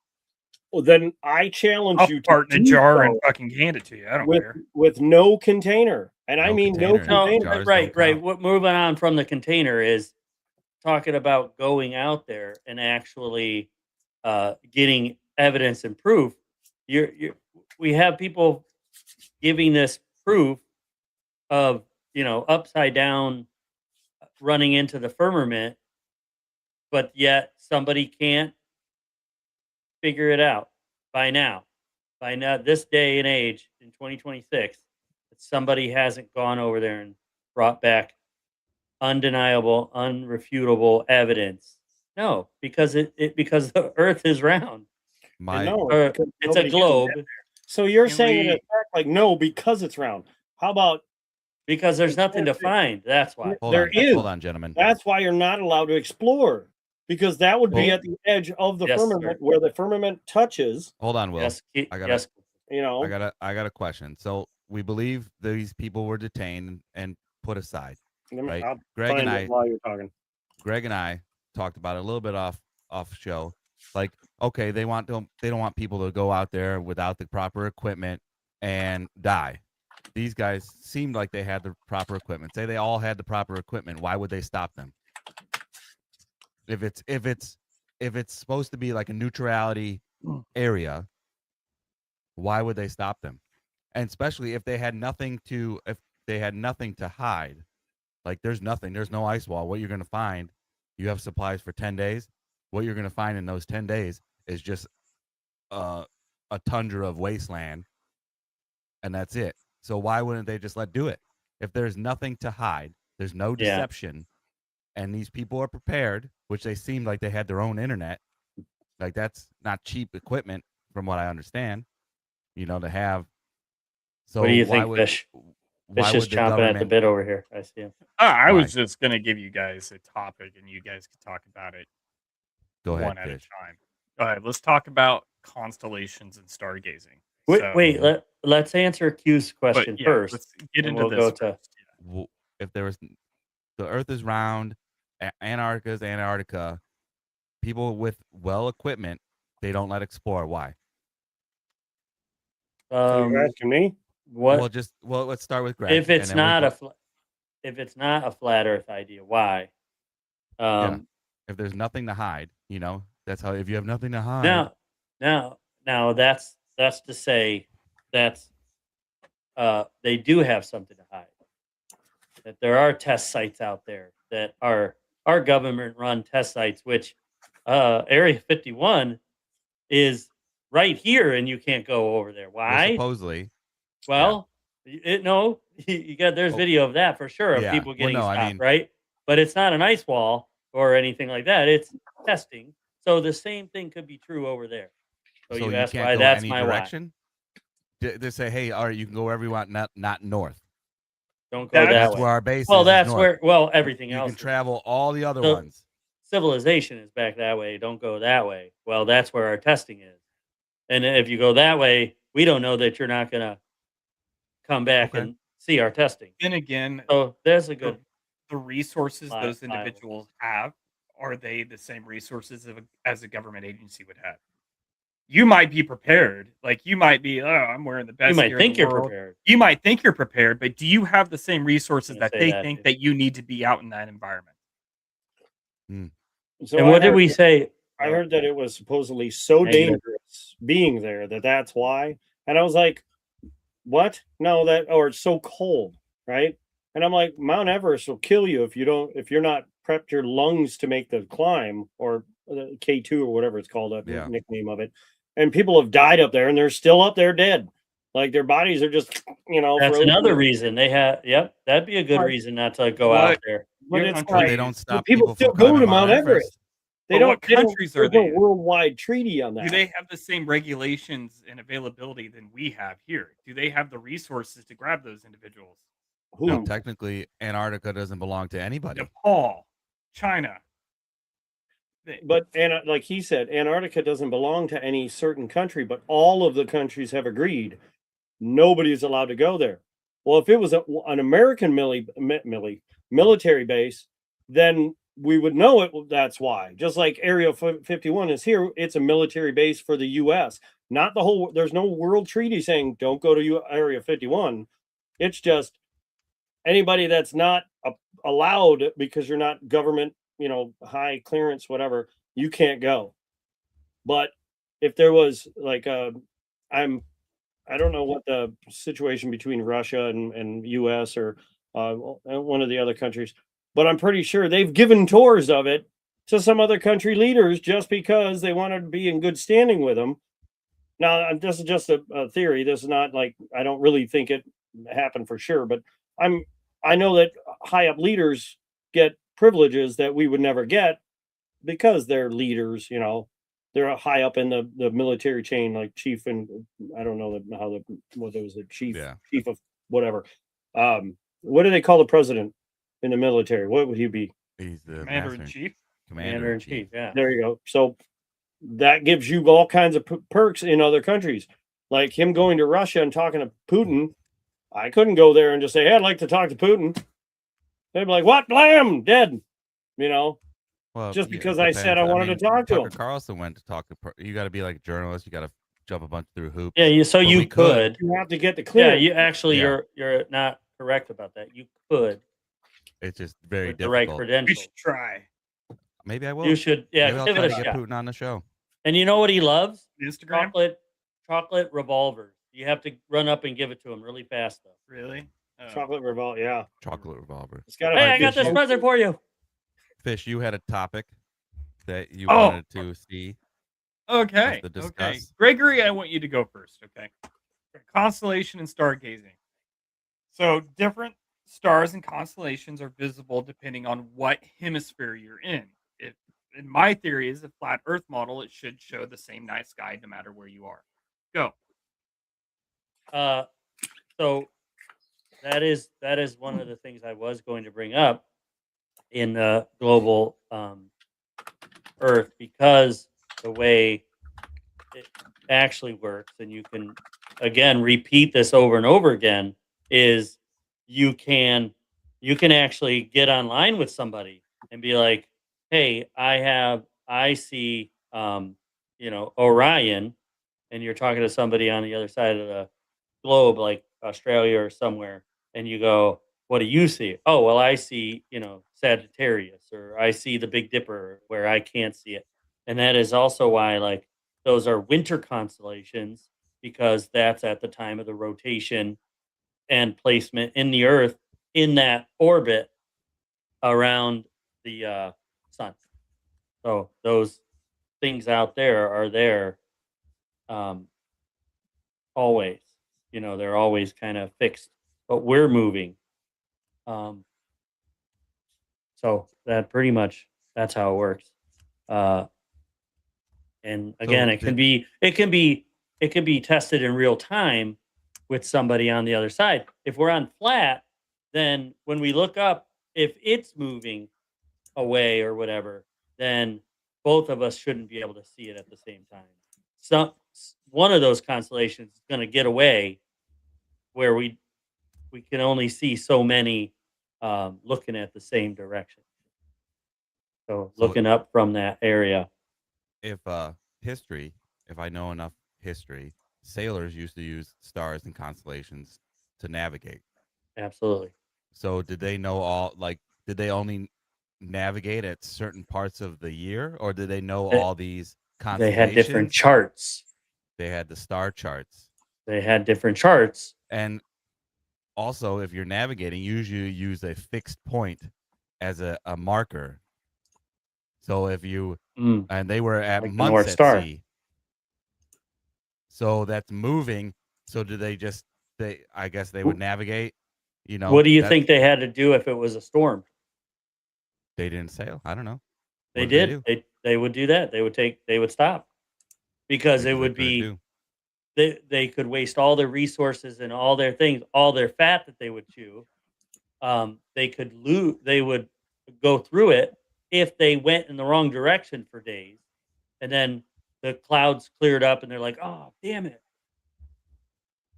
Well, then I challenge I'll you to fart in a do jar so and fucking hand it to you. I don't with care. with no container, and I No mean no container. No, container. Jars right. don't count. What moving on from the container is talking about going out there and actually getting evidence and proof. We have people giving this proof of upside down running into the firmament, but yet somebody can't figure it out by now. By now, this day and age in 2026, that somebody hasn't gone over there and brought back undeniable, unrefutable evidence. No, because because the Earth is round. My No, Or because it's a nobody globe. can. So you're Can saying in we- effect, like, no, because it's round. How about Because there's nothing to find. That's why. hold there on, is? hold on, gentlemen. That's why you're not allowed to explore, because that would be Well, at the edge of the yes, firmament sir. where the firmament touches. Hold on, Will. Yes, I gotta- yes. You know, I got a question. So we believe these people were detained and put aside. right. I'll Greg find and it I while you're talking. Greg and I talked about it a little bit off show. Like, okay, they don't want people to go out there without the proper equipment and die. These guys seemed like they had the proper equipment. Say they all had the proper equipment. Why would they stop them? If it's supposed to be like a neutrality area, why would they stop them? And especially if they had nothing to hide. Like, there's no ice wall. What you're going to find, you have supplies for 10 days. What you're going to find in those 10 days is just a tundra of wasteland, and that's it. So why wouldn't they just do it? If there's nothing to hide, there's no deception, and these people are prepared, which they seemed like they had their own internet. Like, that's not cheap equipment from what I understand, to have. So What do you think, Fish? Fish is chomping at the bit over here. I see him. I was just going to give you guys a topic, and you guys could talk about it one at a time. All right, let's talk about constellations and stargazing. Wait. Let's answer Q's question first. Let's get into we'll this. Go to... If there was, the Earth is round, Antarctica is Antarctica. People with equipment, they don't let explore. Why? You're asking me? What? Let's start with Greg. If it's not a flat Earth idea, why? If there's nothing to hide, that's how. If you have nothing to hide, now that's to say that's they do have something to hide. That there are test sites out there that are government-run test sites, which Area 51 is right here, and you can't go over there. Why? Supposedly. Well, you got. There's video of that for sure of people getting stopped, right? But it's not an ice wall or anything like that. It's testing. So the same thing could be true over there. So you ask why? That's my direction. They say, hey, all right, you can go wherever you want, not north. Don't go that That's way. where our base is. Well, that's north. where. Everything you else. You can travel all the other ones. Civilization is back that way. Don't go that way. Well, that's where our testing is. And if you go that way, we don't know that you're not going to come back and see our testing. And again, there's a good. The resources those individuals have, are they the same resources as a government agency would have? You might be prepared. Like, you might be, I'm wearing the best. You might think you're prepared. You might think you're prepared, but do you have the same resources that they think that you need to be out in that environment? So and what did we say? I heard that it was supposedly so dangerous being there that's why. And I was like, what? No, or it's so cold, right? And I'm like, Mount Everest will kill you if you're not prepped your lungs to make the climb, or K2 or whatever it's called, nickname of it. and people have died up there, and they're still up there dead. Like their bodies are just, That's frozen. another reason they have. Yep, that'd be a good Right. reason not to go What? out there. But Your it's country- But like they don't stop people still from go to climbing Mount Everest. But what countries are there's no they in? worldwide treaty on that. Do they have the same regulations and availability than we have here? Do they have the resources to grab those individuals? Who? Well, technically, Antarctica doesn't belong to anybody. Nepal, China. But like he said, Antarctica doesn't belong to any certain country, but all of the countries have agreed nobody's allowed to go there. Well, if it was an American military base, then we would know it. That's why. Just like Area 51 is here, it's a military base for the U.S. Not the whole. There's no world treaty saying don't go to Area 51. It's just anybody that's not allowed because you're not government, high clearance, whatever, you can't go. But if there was like I don't know what the situation between Russia and U.S. or one of the other countries, but I'm pretty sure they've given tours of it to some other country leaders just because they wanted to be in good standing with them. Now, this is just a theory. This is not like, I don't really think it happened for sure, but I know that high up leaders get privileges that we would never get because they're leaders, they're high up in the military chain, like chief, and I don't know what it was, the chief of whatever. What do they call the president in the military? What would he be? He's the Commander-in-Chief. Commander-in-Chief. Yeah. There you go. So that gives you all kinds of perks in other countries, like him going to Russia and talking to Putin. I couldn't go there and just say, hey, I'd like to talk to Putin. They'd be like, what? Blam, dead. Well, just yeah, because it I depends. said I wanted to talk to Tucker him. Carlson went to talk to. You got to be like a journalist. You got to jump a bunch through hoops. Yeah. But You we could. You have to get the Yeah. clearance. You actually, Yeah. you're not correct about that. You could It's just very with the right difficult. We credentials. should try. Maybe I will. You should. Yeah. Maybe I'll Give try it to a get shot. Putin on the show. And you know what he loves? Instagram. Chocolate revolvers. You have to run up and give it to him really fast, though. Really? Oh. Chocolate revolt, yeah. Chocolate revolver. It's got. Hey, I got this present for you. Fish, you had a topic that you Oh. wanted to see. Okay. to Okay. discuss. Gregory, I want you to go first. Okay. Constellation and stargazing. So different stars and constellations are visible depending on what hemisphere you're in. If in my theory is a flat Earth model, it should show the same night sky no matter where you are. Go. So that is one of the things I was going to bring up in the global Earth, because the way it actually works, and you can again repeat this over and over again, is you can actually get online with somebody and be like, hey, I see Orion, and you're talking to somebody on the other side of the globe, like Australia or somewhere, and you go, what do you see? Oh, well, I see, Sagittarius, or I see the Big Dipper where I can't see it. And that is also why, like, those are winter constellations, because that's at the time of the rotation and placement in the Earth in that orbit around the sun. So those things out there are there always. They're always kind of fixed, but we're moving. So that pretty much, that's how it works. And again, it can be tested in real time with somebody on the other side. If we're on flat, then when we look up, if it's moving away or whatever, then both of us shouldn't be able to see it at the same time. One of those constellations is going to get away where we can only see so many looking at the same direction. So looking up from that area. If I know enough history, sailors used to use stars and constellations to navigate. Absolutely. So did they know did they only navigate at certain parts of the year, or did they know all these constellations? They had different charts. They had the star charts. They had different charts. And also, if you're navigating, usually you use a fixed point as a marker. So if you and they were at Like the months North at Star. sea. So that's moving. So do they just? I guess they would navigate. You know, What do you think they had to do if it was a storm? They didn't sail. I don't know. They What did did. do? They would do that. They would stop because it Because they would couldn't be do. they could waste all their resources and all their things, all their fat that they would chew. They could lose. They would go through it if they went in the wrong direction for days, and then the clouds cleared up, and they're like, "Oh, damn it,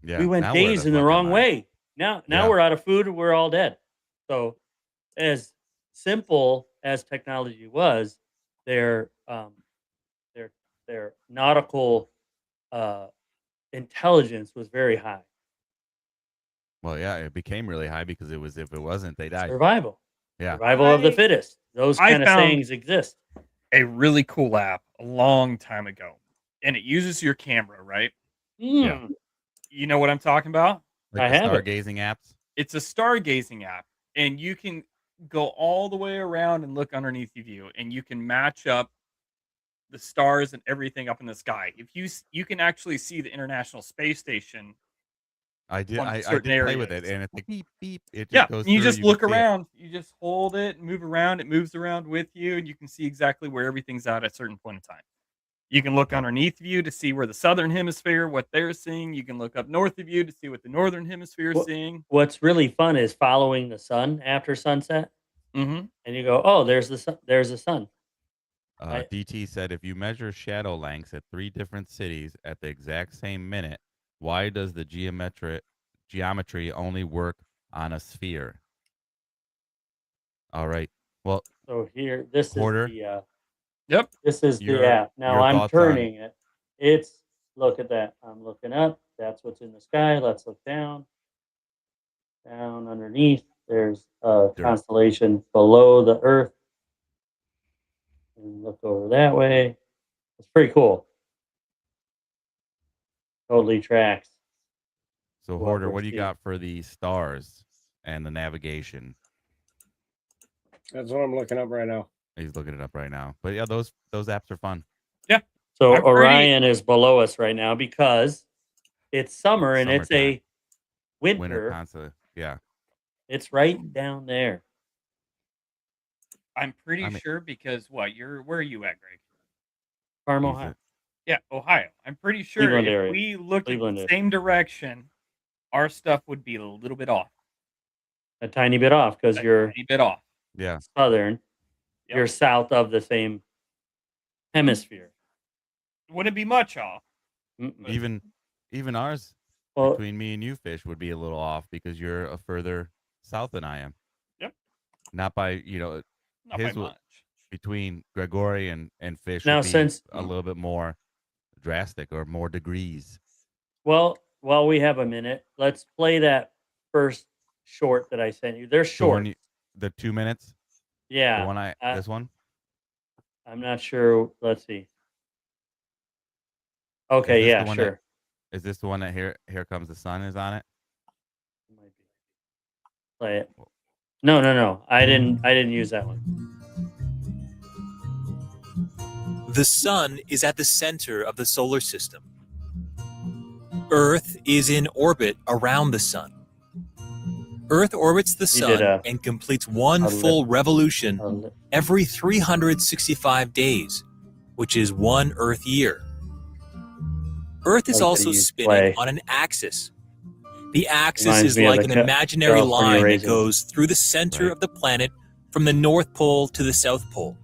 Yeah. we went now where days in the fuck wrong am I? way. Now Yeah. we're out of food. We're all dead." So, as simple as technology was, their their nautical intelligence was very high. Well, yeah, it became really high because it was if it wasn't, they died. Survival, Yeah. survival of the fittest. Those I kind of found- sayings exist. A really cool app a long time ago, and it uses your camera, right? Yeah. You know what I'm talking about? Like I the have it. stargazing apps. It's a stargazing app, and you can go all the way around and look underneath you, and you can match up the stars and everything up in the sky. If you can actually see the International Space Station. I did. On I did certain play with it, areas. and it's like beep beep. It just Yeah, goes and you through, just can look see it. around. You just hold it and move around. It moves around with you, and you can see exactly where everything's at a certain point in time. You can look underneath you to see where the southern hemisphere, what they're seeing. You can look up north of you to see what the northern hemisphere is Well, seeing. What's really fun is following the sun after sunset, Mm-hmm. and you go, "Oh, there's the sun. There's the sun." DT said, if you measure shadow lengths at 3 different cities at the exact same minute, why does the geometry only work on a sphere? All right. Well, So here, this Hoarder? is the Yep. this is the Your- app. Now your I'm thoughts on- turning it. It's look at that. I'm looking up. That's what's in the sky. Let's look down. Down underneath, there's a Dirt. constellation below the Earth. And look over that way. It's pretty cool. Totally tracks. so what Hoarder, we're what do you seeing. got for the stars and the navigation? That's what I'm looking up right now. He's looking it up right now. But yeah, those apps are fun. So I'm pretty- Orion is below us right now because it's summer and it's a Winter winter. constant. Yeah. It's right down there. I'm pretty I mean- sure because where are you at, Greg? Farm, He's Ohio. a- Yeah, Ohio. I'm pretty sure Cleveland if area. we looked Cleveland in area. the same direction, our stuff would be a little bit off. A tiny bit off because A you're tiny bit off. Yeah. southern. Yep. You're south of the same hemisphere. Wouldn't be much off. Mm-mm. Even ours Well, between me and you, Fish, would be a little off because you're a further south than I am. Yep. Not by Not His by wa- much. between Gregory and Fish Now, would be since- a little bit more drastic or more degrees. well, while we have a minute, let's play that first short that I sent you. They're The short. one the 2 minutes. Yeah. The one this one. I'm not sure. Let's see. Okay, this yeah, the one sure. Is this the one that Here Comes the Sun is on it? Might be. Play it. No. I didn't use that one. The sun is at the center of the solar system. Earth is in orbit around the sun. Earth orbits the You did sun and completes one a full revolution Uh, every 365 days, which is one Earth year. Earth is Everybody also use spinning play. on an axis. The axis Reminds is me of like the an imaginary California line that raisins. goes through the center Right. of the planet from the North Pole to the South Pole.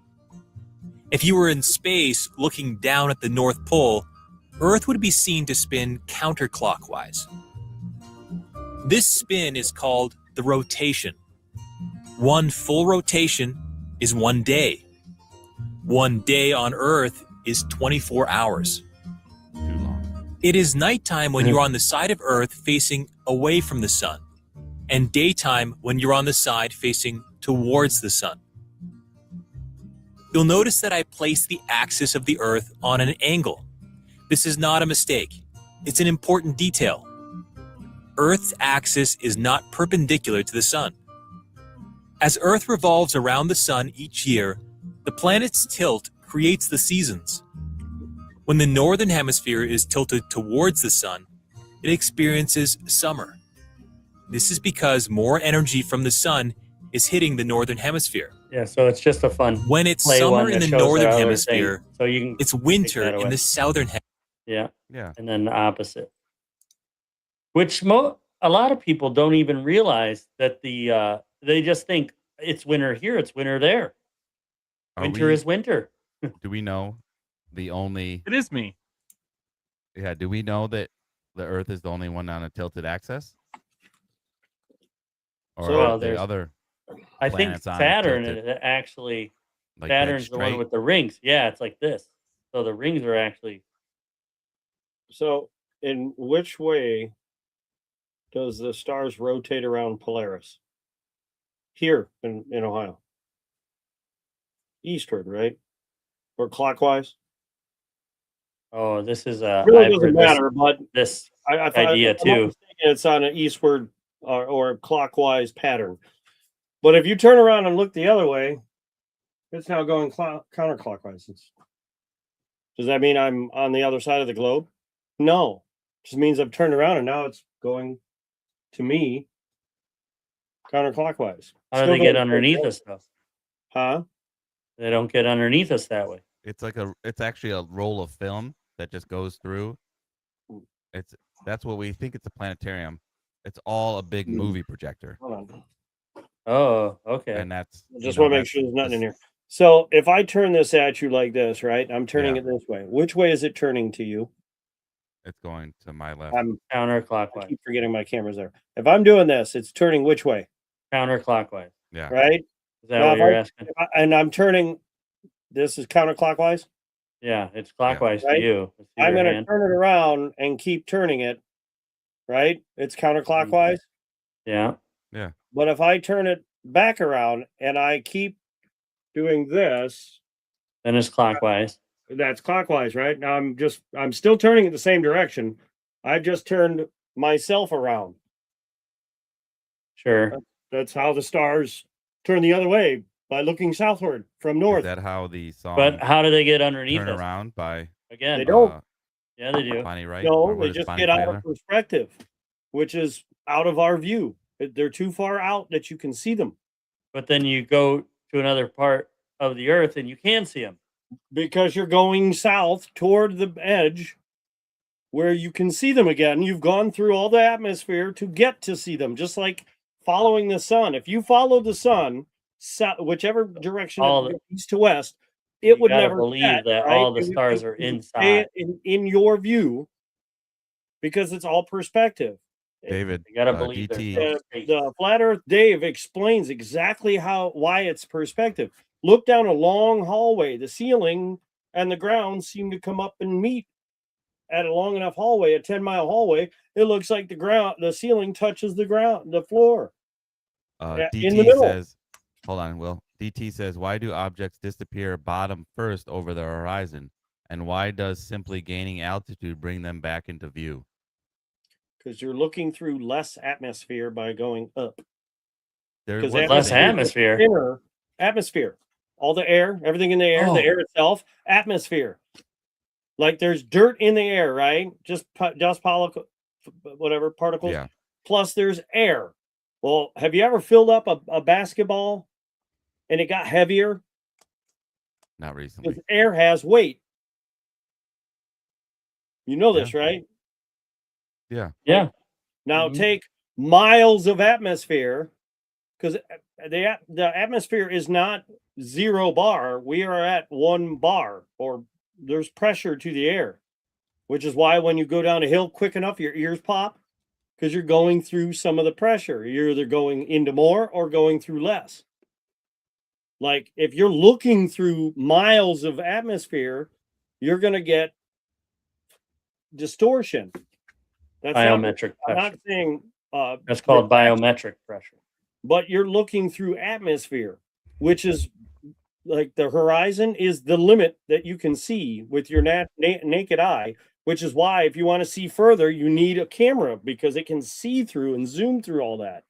If you were in space looking down at the North Pole, Earth would be seen to spin counterclockwise. This spin is called the rotation. One full rotation is 1 day. 1 day on Earth is 24 hours. Too long. It is nighttime when you're on the side of Earth facing away from the sun, and daytime when you're on the side facing towards the sun. You'll notice that I placed the axis of the Earth on an angle. This is not a mistake. It's an important detail. Earth's axis is not perpendicular to the sun. As Earth revolves around the sun each year, the planet's tilt creates the seasons. When the northern hemisphere is tilted towards the sun, it experiences summer. This is because more energy from the sun is hitting the northern hemisphere. Yeah, so it's just a fun When it's play summer one in that the shows northern other hemisphere, thing. So you can it's take winter that in away. the southern hemisphere. Yeah, Yeah. and then the opposite. Which a lot of people don't even realize that they just think it's winter here, it's winter there. Winter is winter. Do we know the only? It is me. Yeah. Do we know that the Earth is the only one on a tilted axis? Or So- are there there's- other I think planets on a Saturn tilted, is actually like dead Saturn's the one straight? with the rings. Yeah, it's like this. So the rings are actually So, in which way does the stars rotate around Polaris? Here in Ohio. Eastward, right? Or clockwise? oh, this is Really I've doesn't heard matter, but this I idea if I'm not too. mistaken, it's on an eastward or a clockwise pattern. But if you turn around and look the other way, it's now going counterclockwise. Does that mean I'm on the other side of the globe? No. It just means I've turned around and now it's going to me counterclockwise. How do Still they get going underneath forward. us though? Huh? They don't get underneath us that way. It's actually a roll of film that just goes through. That's what we think. It's a planetarium. It's all a big movie projector, Hold on. Oh, okay. and that's I just want to make sure there's nothing in here. So if I turn this at you like this, right? I'm turning Yeah. it this way. Which way is it turning to you? It's going to my left. I Counterclockwise. keep forgetting my camera's there. If I'm doing this, it's turning which way? Counterclockwise. Yeah. Right? Is that Now, what if you're I- asking? And I'm turning. This is counterclockwise. Yeah, it's clockwise Right? to you. Let's see I'm your going to hand. turn it around and keep turning it. Right? It's counterclockwise. Yeah. But if I turn it back around and I keep doing this, Then it's clockwise. that's clockwise, right? Now I'm still turning it the same direction. I've just turned myself around. Sure. That's how the stars turn the other way, by looking southward from Is north. that how the song But how do they get underneath "Turn us? Around" by Again. They don't. Yeah, they do. Bonnie Wright? No, Or what they is it, just Bonnie get out Tyler? of perspective, which is out of our view. They're too far out that you can see them, But then you go to another part of the earth and you can see them. because you're going south toward the edge where you can see them again. You've gone through all the atmosphere to get to see them, just like following the sun. If you follow the sun, whichever direction, All it the- goes, east to west, it You would gotta never believe set, that right? all the It would- stars it are would stay inside. in your view, because it's all perspective. David, You gotta believe DT. there's no space. The Flat Earth Dave explains exactly why it's perspective. Look down a long hallway. The ceiling and the ground seem to come up and meet at a long enough hallway, a 10-mile hallway. It looks like the ceiling touches the floor. in the DT middle. says, hold on, Will. DT says, why do objects disappear bottom first over the horizon? And why does simply gaining altitude bring them back into view? Because you're looking through less atmosphere by going up. There Because was Less a thing- atmosphere. Inner atmosphere. All the air, everything in the air, Oh. the air itself, atmosphere. Like there's dirt in the air, right? Just particles. Yeah. Plus there's air. Well, have you ever filled up a basketball and it got heavier? Not recently. Because air has weight. You know this, right? Yeah. Yeah. Now Mhm. take miles of atmosphere, because the atmosphere is not 0 bar. We are at 1 bar, or there's pressure to the air, which is why when you go down a hill quick enough, your ears pop, because you're going through some of the pressure. You're either going into more or going through less. Like if you're looking through miles of atmosphere, you're going to get distortion. That's Biometric I'm pressure. not saying That's called biometric pressure. but you're looking through atmosphere, which is like the horizon is the limit that you can see with your naked eye, which is why if you want to see further, you need a camera, because it can see through and zoom through all that.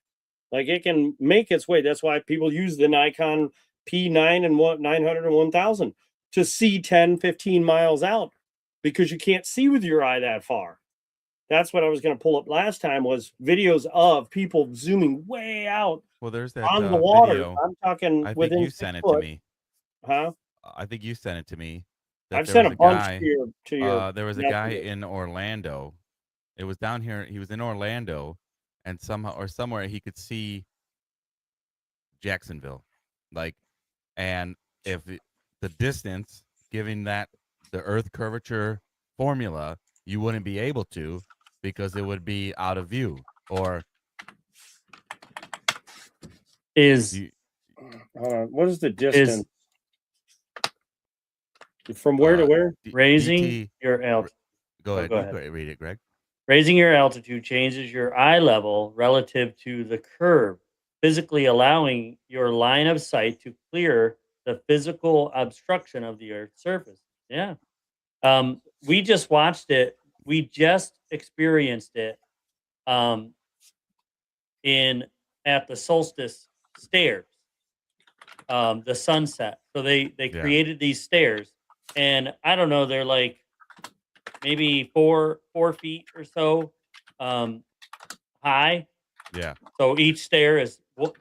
Like it can make its way. That's why people use the Nikon P9 and 900 and 1000 to see 10, 15 miles out, because you can't see with your eye that far. That's what I was going to pull up last time, was videos of people zooming way out Well, there's that on the water. video. I'm talking I think within you 6 sent it foot. to me. Huh? I think you sent it to me. That I've there sent was a a bunch guy, to your there was a guy messenger. in Orlando. It was down here. He was in Orlando, and somehow or somewhere he could see Jacksonville, like, and if the distance, given that the Earth curvature formula, you wouldn't be able to because it would be out of view. Or Is you, What is the distance from where to where? raising DT, your altitude. go ahead. go You ahead. go read it, Greg. Raising your altitude changes your eye level relative to the curve, physically allowing your line of sight to clear the physical obstruction of the Earth's surface. Yeah. We just watched it. We just experienced it at the solstice stairs, the sunset. So they Yeah. created these stairs, and I don't know, they're like maybe 4 feet or so high. Yeah. So each stair is,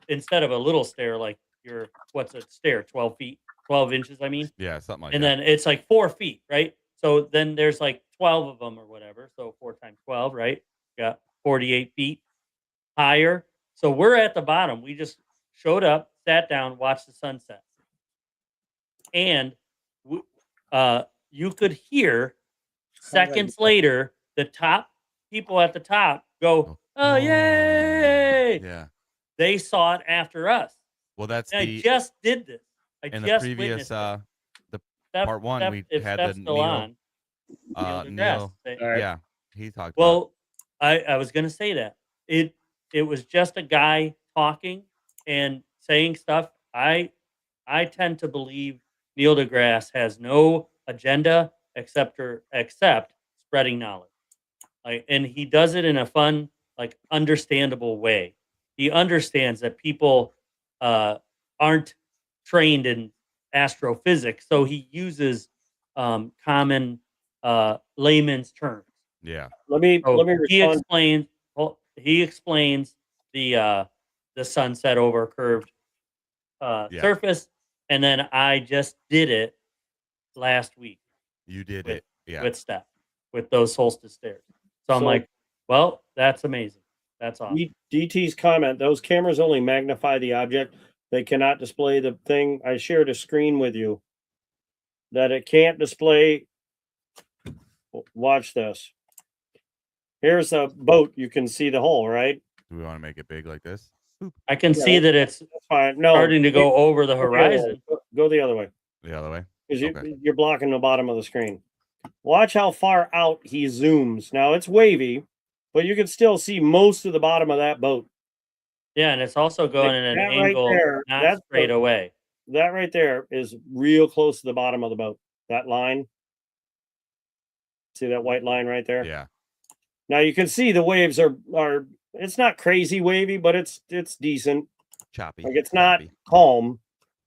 instead of a little stair like what's a stair, 12 feet, 12 inches, I mean. Yeah, something like And that. then it's like 4 feet, right? So then there's like 12 of them or whatever. So 4 times 12, right? Got 48 feet higher. So we're at the bottom. We just showed up, sat down, watched the sunset. And you could hear seconds later the top people at the top go, "Oh, yay!" Yeah. They saw it after us. Well, that's And the I just did this. I in just the previous witnessed it. the Steph- part one Steph- we if had Steph's the still Neil on, Neil deGrasse, Neil. say- All right. Yeah, he talked about Well, I was going to say that it was just a guy talking and saying stuff. I tend to believe Neil deGrasse has no agenda except spreading knowledge. And he does it in a fun, like, understandable way. He understands that people aren't trained in astrophysics, so he uses common layman's terms. Yeah. Let me So respond. he explains the sunset over a curved Yeah. surface, and then I just did it last week You did with it. Yeah. with Steph with those solstice stairs. So I'm So- like, well, that's amazing. That's awesome. DT's comment, those cameras only magnify the object. They cannot display the thing. I shared a screen with you that it can't display. Watch this. Here's a boat. You can see the hull, right? Do we want to make it big like this? I can see Yeah. that it's That's fine. No, starting to go over the okay, horizon. Go the other way. The other way. Because Okay. you're blocking the bottom of the screen. Watch how far out he zooms. Now it's wavy, but you can still see most of the bottom of that boat. Yeah, and it's also going in an That right angle there, not that's straight the- away. That right there is real close to the bottom of the boat. That line. See that white line right there? Yeah. Now you can see the waves are it's not crazy wavy, but it's decent. Choppy. Like it's not choppy. calm.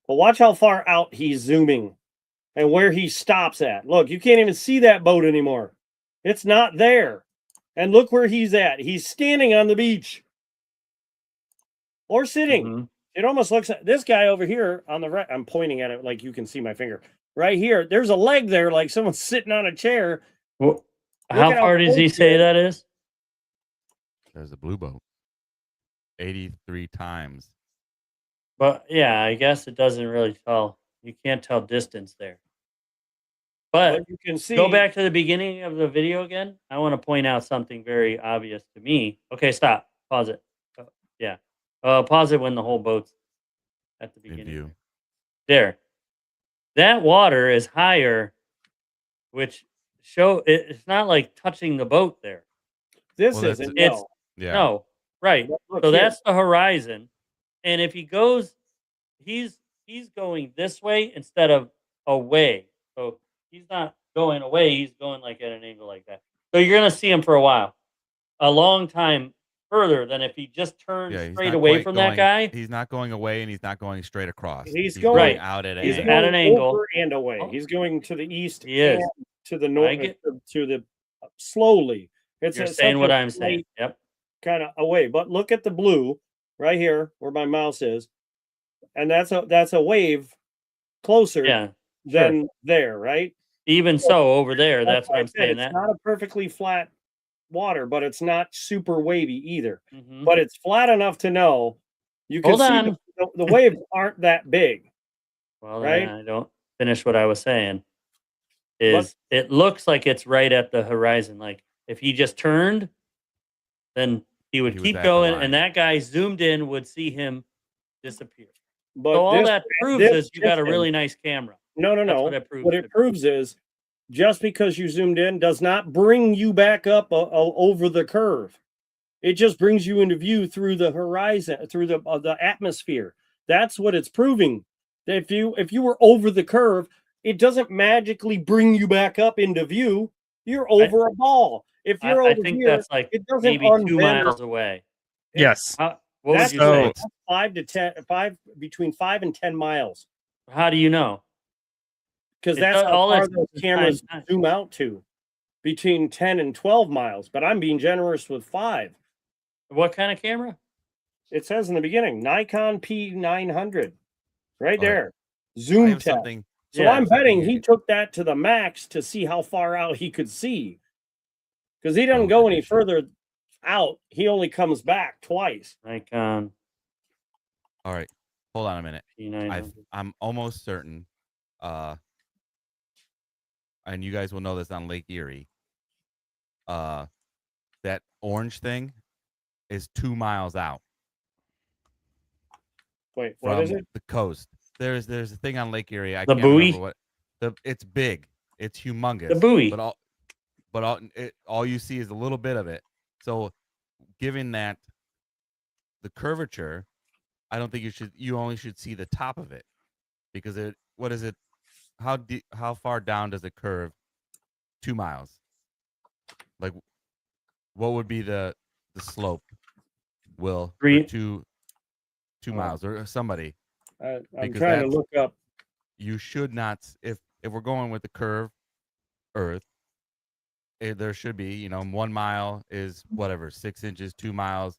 But watch how far out he's zooming and where he stops at. Look, you can't even see that boat anymore. It's not there. And look where he's at. He's standing on the beach. Or sitting. Mhm. It almost looks at this guy over here on the right. I'm pointing at it like you can see my finger. Right here. There's a leg there, like someone's sitting on a chair. Well, how at how far does he close say he is. that is? There's a blue boat. 83 times. But yeah, I guess it doesn't really tell. You can't tell distance there. But But you can see. go back to the beginning of the video again. I want to point out something very obvious to me. Okay, stop. Pause it. Yeah. Pause it when the whole boat's at the In beginning. view. There. That water is higher, which it's not like touching the boat there. This Well, that's- isn't. It's- No. Yeah. No. Right. Look So here. that's the horizon. And if he goes, he's going this way instead of away. So he's not going away, he's going like at an angle like that. So you're gonna see him for a while. A long time further than if he just turns Yeah, he's straight not away quite from going- that guy. He's not going away and he's not going straight across. He's going going- out at an He's angle. at an angle. over and away. Oh. He's going to the east He is. and to the north, get- to the slowly. It's You're a- saying such what a I'm saying. Yep. kind of away. But look at the blue right here where my mouse is, and that's a wave closer Yeah. than there, right? Even so, over there, that's what why I I'm said saying. It's That. not a perfectly flat water, but it's not super wavy either. Mhm. But it's flat enough to know you can Hold see on. the waves aren't that big. Well, Right? then I don't finish what I was saying. Is it looks like it's right at the horizon? Like if he just turned, then he would He was keep at the going, line. and that guy zoomed in would see him disappear. But So all this- that proves this is you got a distance- really nice camera. No, That's what it proves What to it me. proves is just because you zoomed in does not bring you back up over the curve. It just brings you into view through the horizon, through the atmosphere. That's what it's proving. That if you were over the curve, it doesn't magically bring you back up into view. You're over a ball. If you're I over think here, that's like it doesn't maybe 2 unbend. miles away. Yes. What would That's you say? that's 5 to 10, between 5 and 10 miles, How do you know? because It that's does- how all far it's those is cameras time. zoom out to, between 10 and 12 miles. But I'm being generous with 5. What kind of camera? It says in the beginning, Nikon P900, right Okay. there, I zoom have test. something. So Yeah. I'm betting he Something- took that to the max to see how far out he could see, because he doesn't Oh, go any edition. further out. He only comes back twice. Nikon All right, hold on a minute. P900. I'm almost certain, and you guys will know this on Lake Erie. That orange thing is 2 miles out Wait, from what is it? the coast. There's a thing on Lake Erie. I The can't buoy? remember what. It's big. It's humongous. The buoy. But all you see is a little bit of it. So, given that the curvature, I don't think you only should see the top of it, because what is it? How far down does it curve? 2 miles. Like, what would be the slope? Will for 3 2 miles, or somebody? I'm Because trying to that's- look up. You should not, if we're going with the curve Earth, there should be, 1 mile is whatever, 6 inches, 2 miles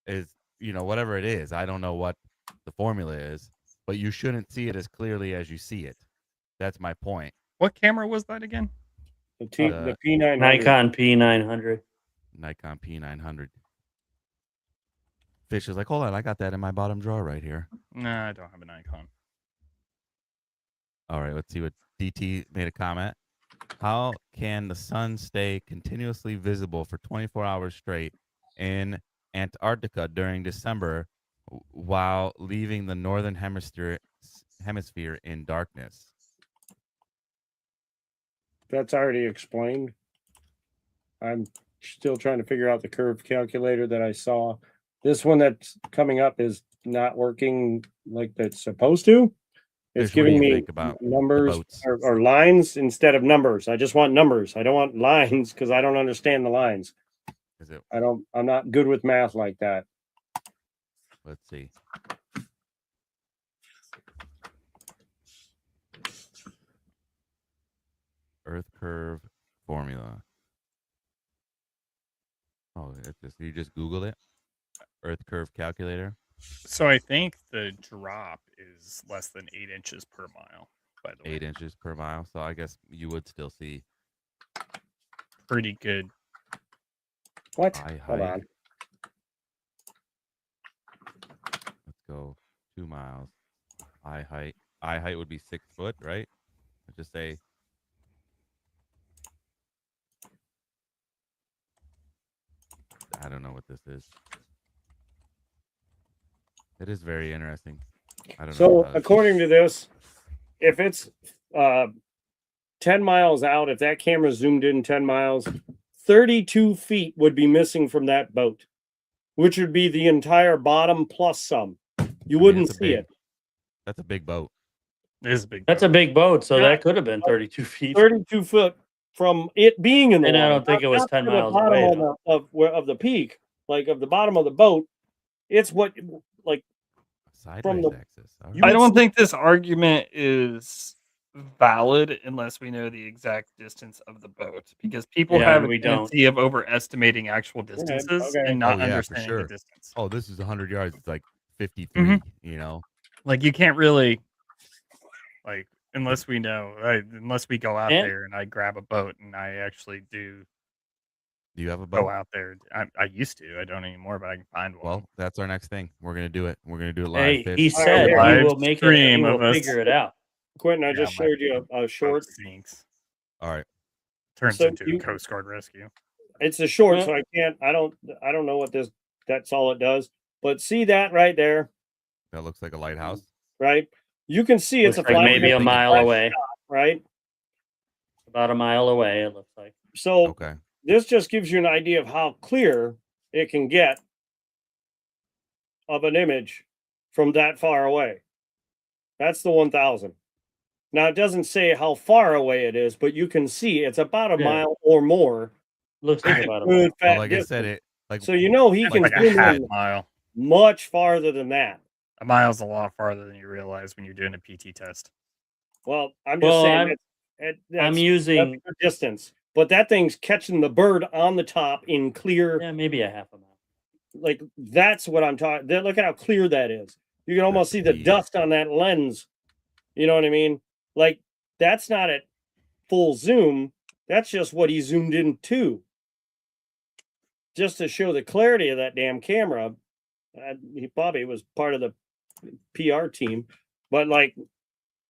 is, whatever it is. I don't know what the formula is, but you shouldn't see it as clearly as you see it. That's my point. What camera was that again? The the P900. Nikon P900. Nikon P900. Fish is like, hold on, I got that in my bottom drawer right here. Nah, I don't have a Nikon. All right, let's see what DT made a comment. How can the sun stay continuously visible for 24 hours straight in Antarctica during December while leaving the northern hemisphere in darkness? That's already explained. I'm still trying to figure out the curve calculator that I saw. This one that's coming up is not working like it's supposed to. It's Fish, what do giving you me think about the numbers boats? or lines instead of numbers. I just want numbers. I don't want lines because I don't understand the lines. Is it? I'm not good with math like that. Let's see. Earth curve formula. Oh, you just Google it. Earth curve calculator. So I think the drop is less than 8 inches per mile, by the way. 8 inches per mile. So I guess you would still see Pretty good. What? eye Hold height. on. Let's go 2 miles. Eye height. Eye height would be 6 foot, right? Let's just say. I don't know what this is. It is very interesting. I don't know. So how to- according to this, if it's 10 miles out, if that camera zoomed in 10 miles, 32 feet would be missing from that boat, which would be the entire bottom plus some. You wouldn't it's a see big- it. That's a big boat. It is a big. That's a boat. big boat, so Yeah. that could have been 32 feet. 32 foot from it being in the And I water. don't think it was Not 10 to the miles bottom away, of the peak, like of the bottom of the boat. It's what, like, Sideways From the- axis. All you I right. don't think this argument is valid unless we know the exact distance of the boat, because people Yeah, have a we don't. tendency of overestimating actual distances okay. and not Oh, yeah, for understanding sure. the distance. Oh, this is 100 yards. It's like 53, you know? Like you can't really, like, unless we know, unless we go out And- there and I grab a boat and I actually do Do you have a go boat? out there. I used to. I don't anymore, but I can find one. Well, that's our next thing. We're going to do it. We're going to do it live. Hey, Fish. he said he Live will make it. stream He of will us. figure it out. Quentin, I Yeah, just my showed you a short. Sinks. All right. Turns So into a Coast Guard rescue. It's a short, Yeah. so I don't know what this. That's all it does. But see that right there, That looks like a lighthouse. right? You can see it's Looks a like flat maybe a thing. mile away. right? About a mile away, it looks like. So Okay. this just gives you an idea of how clear it can get of an image from that far away. That's the 1000. Now it doesn't say how far away it is, but you can see it's about a Yeah. mile or more. Looks like It's a about a mile. good fat Well, like I distance. said, it like So you know he That's can like a zoom half in mile. much farther than that. A mile's a lot farther than you realize when you're doing a PT test. Well, I'm just Well, saying I'm that's using, a good distance, but that thing's catching the bird on the top in clear. yeah, maybe a half a mile. Like that's what I'm talking. Look at how clear that is. You can almost see the Deep. dust on that lens. You know what I mean? Like that's not at full zoom. That's just what he zoomed into. Just to show the clarity of that damn camera. He probably was part of the PR team, but like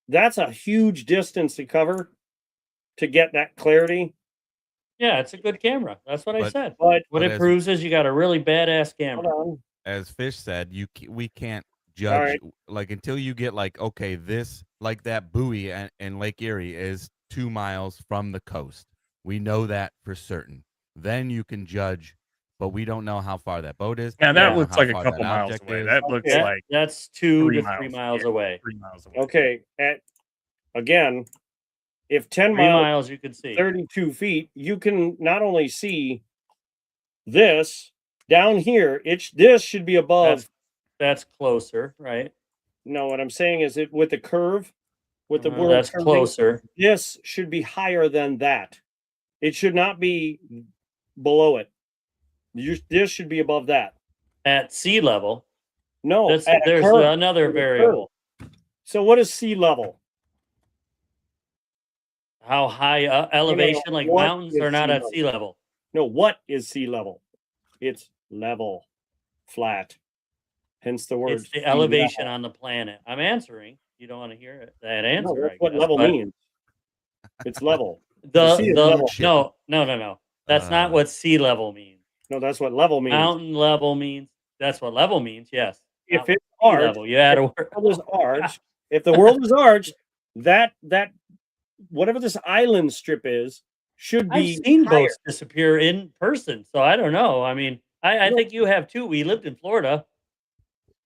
that's a huge distance to cover to get that clarity. Yeah, it's a good camera. That's what I But- said. But What but it as- proves is you got a really badass hold camera. on. As Fish said, we can't judge right. like until you get like, okay, this like that buoy in Lake Erie is 2 miles from the coast. We know that for certain. Then you can judge, but we don't know how far that boat is. Yeah, We that don't know looks how like a far couple that miles object away. is. That looks Okay. like That's 2 3 to miles. 3 miles Yeah, away. 3 miles away. Okay, at again, if 10 3 miles, miles you can see. 32 feet, you can not only see this down here. This should be above. That's closer, right? No, what I'm saying is it with the curve, with the world That's curving, closer. this should be higher than that. It should not be below it. This should be above that. At sea level, No, at a there's curve. another With a variable. So what is sea level? How high elevation, like what mountains, is are not sea at level? sea level. No, what is sea level? It's level, flat. Hence the word. It's the sea elevation level. on the planet. I'm answering. You don't want to hear it. That No, answer. that's I what guess, level but means. It's level. The sea is level. no. That's not what sea level means. No, that's what level means. Mountain level means. That's what level means. Yes. If Not it's sea arched, level, you add a word. the world is arched. If the world is arched, that whatever this island strip is should I've be seen higher. boats disappear in person, so I don't know. I mean, I No. think you have too. We lived in Florida.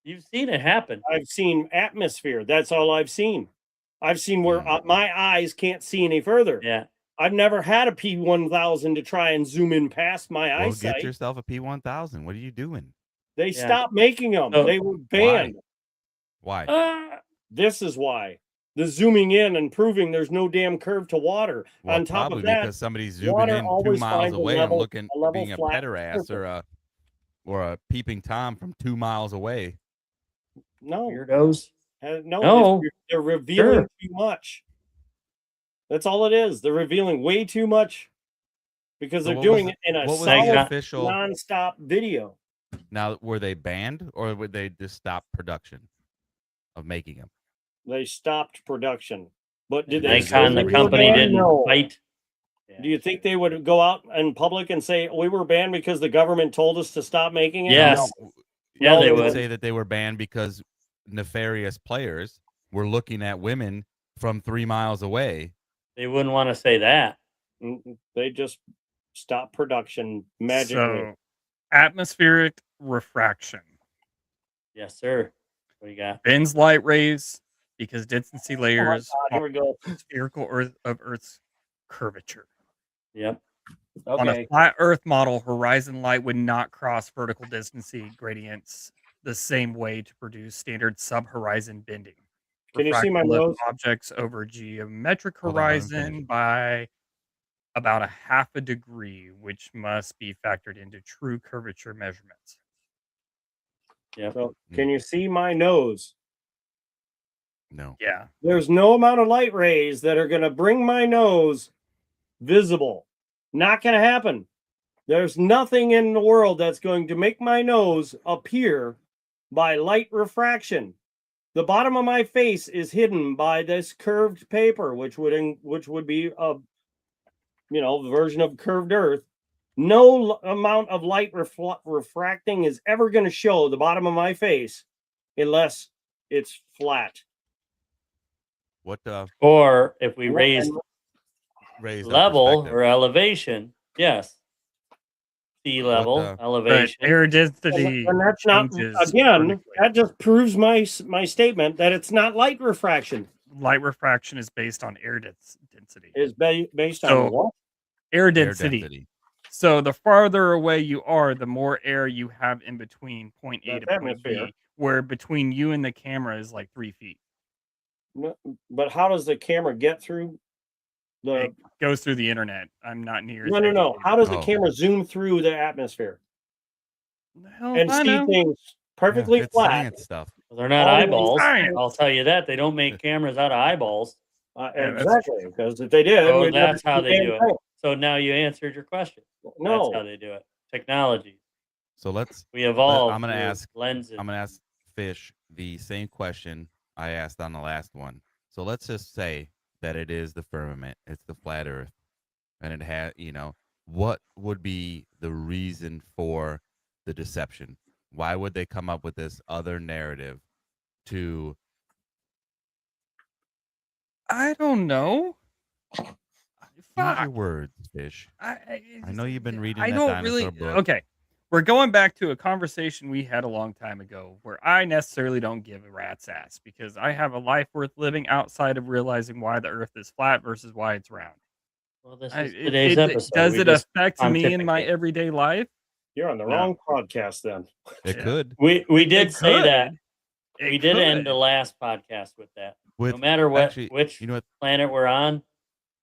You've seen it happen. I've seen atmosphere. That's all I've seen. I've seen where my eyes can't see any further. Yeah. I've never had a P1000 to try and zoom in past my Well, eyesight. get yourself a P1000. What are you doing? They Yeah. stopped making them. So- They were banned. Why? This is why. The zooming in and proving there's no damn curve to water. Well, On top probably of that, because somebody's zooming water in 2 always miles finds a away level- and looking, a level being a flat pederass surface. or a peeping tom from 2 miles away. no, Weirdos. no, No. they're revealing Sure. too much. That's all it is. They're revealing way too much because So they're what doing was- it in a What was solid, the official? non-stop video. Now, were they banned or would they just stop production of making them? They stopped production. But did they Nikon, say Nikon, they the were company, banned? didn't No. fight. Yeah. Do you think they would go out in public and say we were banned because the government told us to stop making it? Yes. No. Yeah, No, they would would. say that they were banned because nefarious players were looking at women from 3 miles away. They wouldn't want to say that. They just stopped production magically. So, atmospheric refraction Yes, sir. What do you got? bends light rays because density Oh my layers God, here we go. are spherical Earth of Earth's curvature. Yep. On a Okay. flat Earth model, horizon light would not cross vertical density gradients the same way to produce standard sub-horizon bending. Can you see my refraction lifts nose? objects over geometric Hold on, let him horizon finish. by about a half a degree, which must be factored into true curvature measurements. Yep. So, can you see my nose? No. Yeah. There's no amount of light rays that are going to bring my nose visible. Not going to happen. There's nothing in the world that's going to make my nose appear by light refraction. The bottom of my face is hidden by this curved paper, which would be a version of curved Earth. No amount of light refracting is ever going to show the bottom of my face unless it's flat. What Or if we raise raise that level perspective? or elevation, yes. Sea level, What, But elevation. air density And that's not, changes again, vertically. that just proves my statement that it's not light refraction. Light refraction is based on air density. It's based on So- what? Air Air density. density. So the farther away you are, the more air you have in between point A That's to point atmosphere. B, where between you and the camera is like 3 feet. No, but how does the camera get through the? It goes through the internet. I'm not near. as No. educated. How does the Oh. camera zoom through the atmosphere The hell and if I see know? things perfectly Yeah, it's flat? science stuff. They're not All the eyeballs. science. I'll tell you that. They don't make cameras out of eyeballs. Yeah, that's Exactly, because if they did, So we'd never that's see how the they damn do it. thing. So now you answered your question. That's No, how they do it. Technology. So let's. We evolved. I'm gonna through ask- lenses. I'm gonna ask Fish the same question I asked on the last one. So let's just say that it is the firmament. It's the flat Earth, and it had. What would be the reason for the deception? Why would they come up with this other narrative to? I don't know. Use your words, Fish. I know you've been reading I that don't dinosaur really. book. Okay, we're going back to a conversation we had a long time ago, where I necessarily don't give a rat's ass because I have a life worth living outside of realizing why the Earth is flat versus why it's round. Well, this I- is today's episode. Does We it just affect me in my pontificate. everyday life? you're on the No. wrong podcast then. It Yeah. could. We did It say could. that. It We did end the could. last podcast with that. With No matter what, actually, which you know what? planet we're on,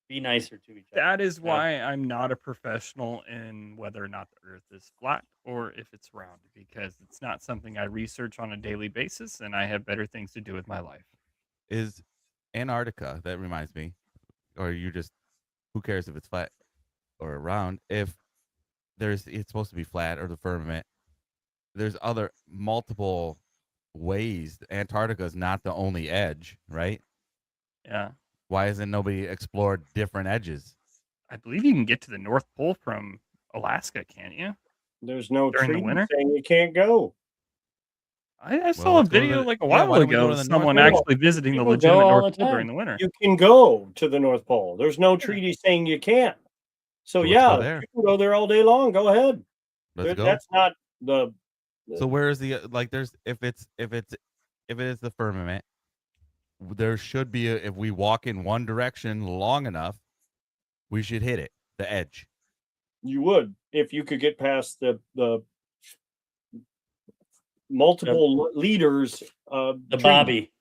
be nicer to each other. That is No. why I'm not a professional in whether or not the Earth is flat or if it's round, because it's not something I research on a daily basis, and I have better things to do with my life. Is Antarctica, that reminds me, or you just, who cares if it's flat or round? If it's supposed to be flat or the firmament, there's other multiple ways. Antarctica is not the only edge, right? Yeah, Why hasn't nobody explored different edges? I believe you can get to the North Pole from Alaska, can't you? There's no During the treaty winter? saying you can't go. I saw a let's go to video the- like a yeah, while why don't we go ago to of the North someone Pole? actually visiting the People go legitimate all North the Pole time. during the winter. You can go to the North Pole. There's no treaty saying you can't. So let's go yeah, there. you can go there all day long. Go ahead. Let's go. That's not the. So where is the there's if it is the firmament, there should be if we walk in one direction long enough, we should hit it, the edge. You would if you could get past the multiple leaders. The treaty. Bobby.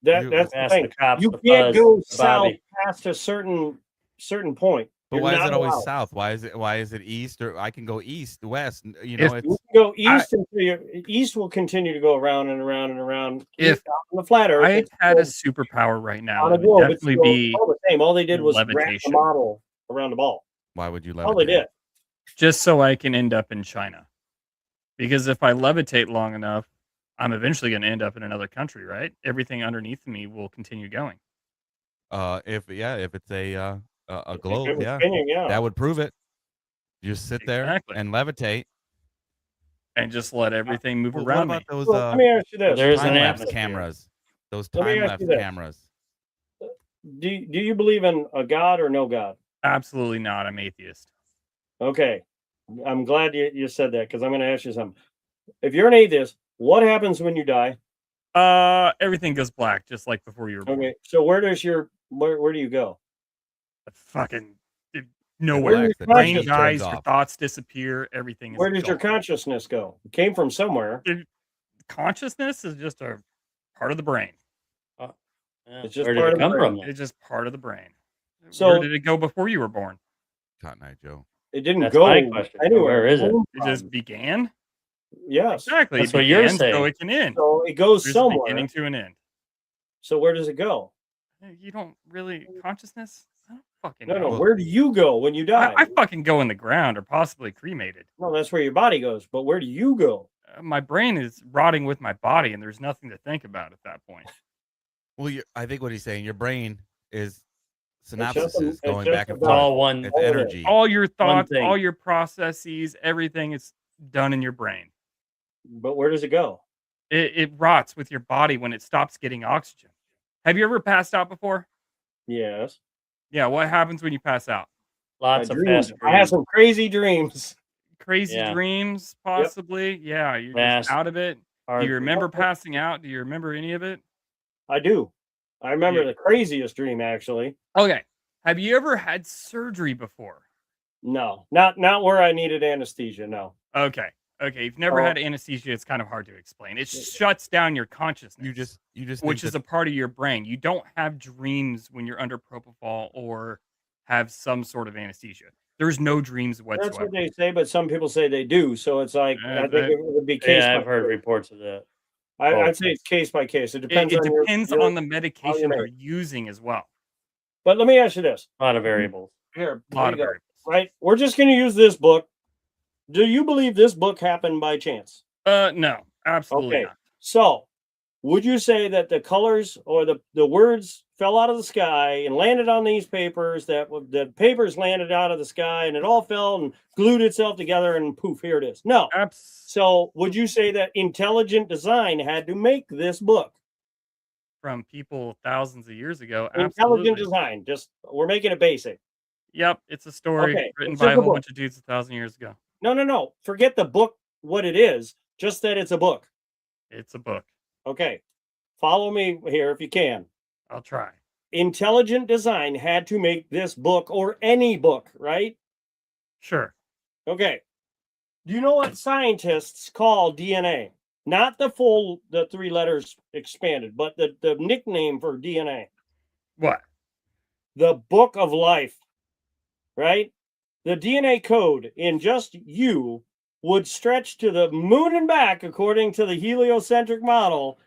That's the Past thing. the cops, You the can't fuzz, go the south Bobby. past a certain point. But You're why is not it always allowed. south? Why is it east? Or I can go east, west. If- You It's can go east until east will continue to go around and around and around. If Out on the flat Earth, I it's had a still superpower right now, on a it would globe. It's definitely still be all the same. All they did was wrap the levitation. model around the ball. why would you All they levitate? did. just so I can end up in China. Because if I levitate long enough, I'm eventually going to end up in another country, right? Everything underneath me will continue going. If it's a If it globe, was yeah, spinning, yeah. that would prove it. You just sit there Exactly. and levitate. And just let everything move What around me. about those Well, let me ask you this: There is an time lapse atmosphere. cameras? Those Let me time ask lapse you this. cameras. do you believe in a God or no God? Absolutely not. I'm atheist. Okay, I'm glad you said that because I'm going to ask you something. If you're an atheist, what happens when you die? Everything goes black, just like before you were born. Okay, so where do you go? Fucking Where nowhere. does The your Brain conscious dies, turns your off. thoughts disappear, everything is Where does your gone. consciousness go? It came from somewhere. Consciousness is just a part of the brain. Yeah. It's just Where did part it of the come brain. from then? It's just part of the brain. So- Where did it go before you were born? Cotton Eye Joe. It didn't That's go my question. anywhere. Where is it? came It just from. began. Yes. Exactly. That's it what you're began, so saying. it can end. So it goes There's a somewhere. beginning to an end. So where does it go? You don't really consciousness. I don't fucking No, know. no. Where do you go when you die? I fucking go in the ground or possibly cremated. No, that's where your body goes. But where do you go? My brain is rotting with my body, and there's nothing to think about at that point. Well, I think what he's saying, your brain is just synapses it's going just back and about- forth. All one. It's all it is. energy. All your thoughts, thing. all your processes, everything is done in your brain. But where does it go? It rots with your body when it stops getting oxygen. Have you ever passed out before? Yes. Yeah. What happens when you pass out? Lots I of dreamed. fast I had dreams. some crazy dreams. Crazy Yeah. dreams, possibly. Yeah. You're just Fast. out of it. Do Hard- you remember passing out? Do you remember any of it? I do. I remember Yeah. the craziest dream actually. Okay. Have you ever had surgery before? No, not where I needed anesthesia. No. Okay. Okay. You've never Oh. had anesthesia. It's kind of hard to explain. It shuts down your consciousness. You just which think is a part of your brain. You don't have dreams when you're under propofol or have some sort of anesthesia. There's no dreams That's whatsoever. what they say, but some people say they do. So it's like I think that- it would be case. Yeah, by I've heard case. reports of that. I'd say it's case by case. It depends. It on your- depends your- on the medication made. you're using as well. But let me ask you this. A lot of variables. Here, A lot here of you go. variables. Right? We're just going to use this book. Do you believe this book happened by chance? No, absolutely Okay. not. So, would you say that the colors or the words fell out of the sky and landed on these papers, that the papers landed out of the sky and it all fell and glued itself together and poof, here it is? No. So, would you say that intelligent design had to make this book? From people thousands of years ago. Intelligent Absolutely. design. Just we're making it basic. Yep, it's a story Okay, written it's by just a a whole book. bunch of dudes 1,000 years ago. No. Forget the book, what it is, just that it's a book. It's a book. Okay. Follow me here if you can. I'll try. Intelligent design had to make this book or any book, right? Sure. Okay. Do you know what scientists call DNA? Not the three letters expanded, but the nickname for DNA. What? The book of life, right? The DNA code in just you would stretch to the moon and back, according to the heliocentric model,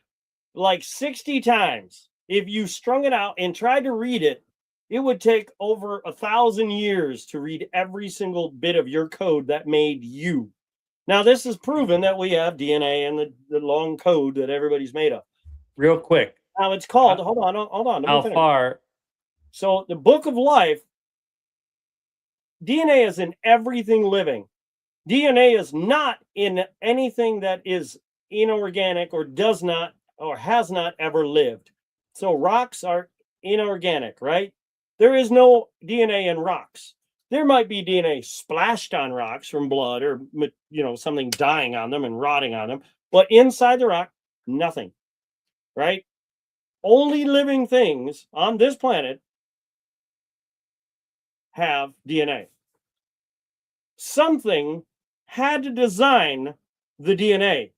like 60 times. If you strung it out and tried to read it, it would take over 1,000 years to read every single bit of your code that made you. Now, this is proven that we have DNA and the long code that everybody's made of. Real quick. Now, it's called, hold on. Let me How finish. far? So the book of life, DNA is in everything living. DNA is not in anything that is inorganic or does not or has not ever lived. So rocks are inorganic, right? There is no DNA in rocks. There might be DNA splashed on rocks from blood or something dying on them and rotting on them, but inside the rock, nothing, right? Only living things on this planet have DNA. Something had to design the DNA.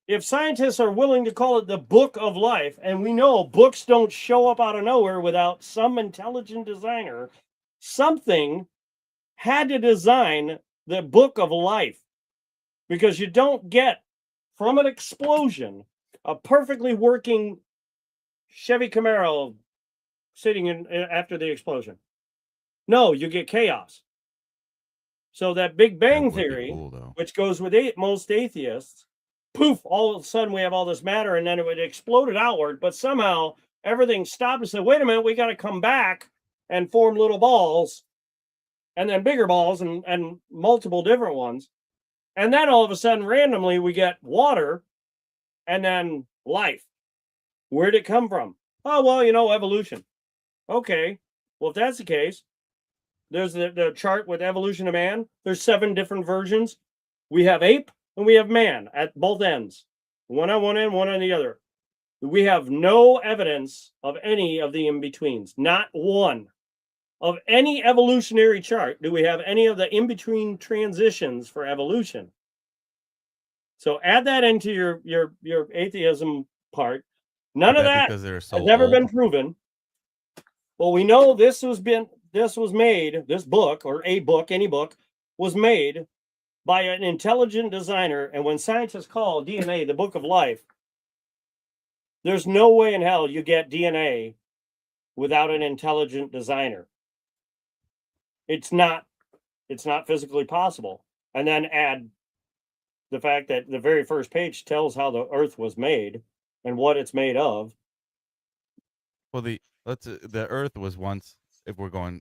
If scientists are willing to call it the book of life, and we know books don't show up out of nowhere without some intelligent designer, something had to design the book of life, because you don't get from an explosion a perfectly working Chevy Camaro sitting in after the explosion. No, you get chaos. So that Big Bang That would be Theory, cool, though. which goes with most atheists, poof, all of a sudden we have all this matter and then it would exploded outward, but somehow everything stopped and said, wait a minute, we got to come back and form little balls and then bigger balls and multiple different ones. And then all of a sudden, randomly, we get water and then life. Where'd it come from? Oh, well, evolution. Okay. Well, if that's the case, there's the chart with evolution of man. There's 7 different versions. We have ape and we have man at both ends. One on one end, one on the other. We have no evidence of any of the in-betweens. Not one. Of any evolutionary chart, do we have any of the in-between transitions for evolution? So add that into your atheism part. None Is of that because they're so has ever been old? proven. Well, we know this was made, this book or a book, any book, was made by an intelligent designer. And when scientists call DNA the book of life, there's no way in hell you get DNA without an intelligent designer. It's not physically possible. And then add the fact that the very first page tells how the earth was made and what it's made of. Well, the Earth was once, if we're going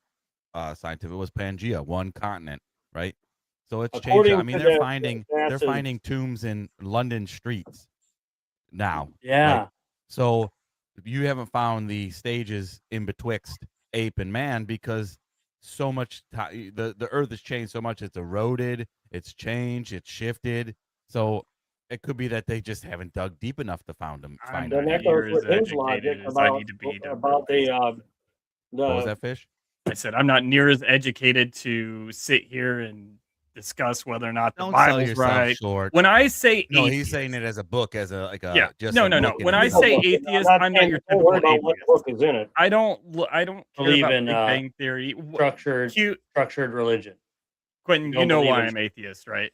scientific, it was Pangea, one continent, right? So it's changed. I According mean, to they're the finding NASA's tombs in London streets now. Yeah. Right? So you haven't found the stages in betwixt ape and man because so much the Earth has changed so much. It's eroded, it's changed, it's shifted. So it could be that they just haven't dug deep enough to find them. I'm then that near goes as with his logic educated as I about need to be to about really. the What was that, Fish? I said I'm not near as educated to sit here and discuss whether or not the Don't sell Bible's yourself right. short. When I say No, atheist, he's saying it as a book, as a yeah, just no, a no, no. book in When I itself. say I'm atheist, not I'm not saying your don't typical worry about what atheist. book is in it. I don't care Believe about in, Big Bang Theory. structured religion. Quentin, you don't know believe why in I'm atheist, right?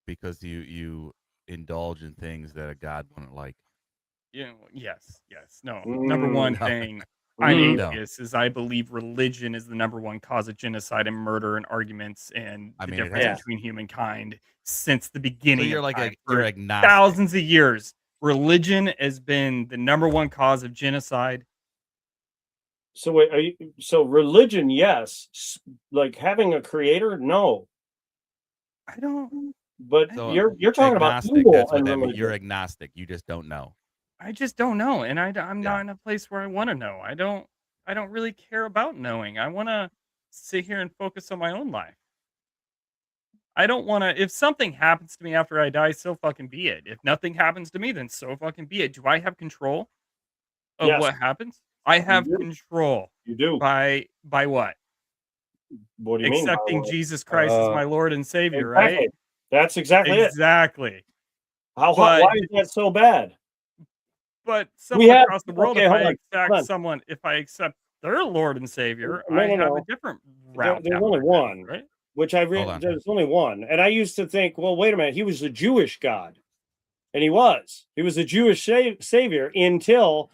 Because you indulge in things that a God wouldn't like. Yes. No. Number one No. thing I'm No. atheist is I believe religion is the number one cause of genocide and murder and arguments and I the mean, it difference has. between humankind since the So beginning you're of like time. you're For agnostic. thousands of years, religion has been the number one cause of genocide. So wait, so religion, yes. Like having a creator, no. I don't. But So you're talking about agnostic. evil That's what and that means. religion. You're agnostic. You just don't know. I just don't know, and I'm Yeah. not in a place where I want to know. I don't really care about knowing. I want to sit here and focus on my own life. I don't want to. If something happens to me after I die, so fucking be it. If nothing happens to me, then so fucking be it. Do I have control of Yes. what happens? I have do. control You do. by what? What do you mean? by Accepting what? Jesus Christ as my Lord and Savior, Exactly. right? That's exactly it. Exactly. Why But is that so bad? but We someone have- across the world, okay, hold on, if I accept their Lord and Savior, No, I no, have no. a different route. There's down only my path, one. right? Which I Hold on. there's only one. And I used to think, well, wait a minute, he was the Jewish God. And he was a Jewish savior until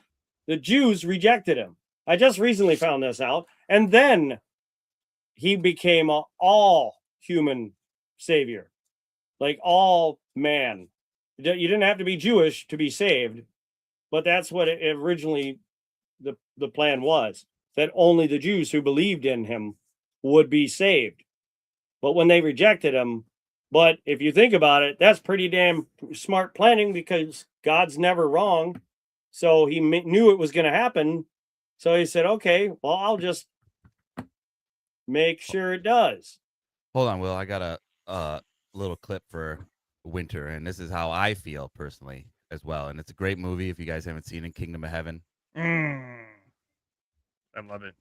the Jews rejected him. I just recently found this out. And then he became an all human savior, like all man. You didn't have to be Jewish to be saved, but that's what it originally the plan was, that only the Jews who believed in him would be saved. But when they rejected him, but if you think about it, that's pretty damn smart planning because God's never wrong. So he knew it was going to happen. So he said, okay, well, I'll just make sure it does. Hold on, Will. I got a little clip for Winter, and this is how I feel personally as well. And it's a great movie if you guys haven't seen it, Kingdom of Heaven. I love it.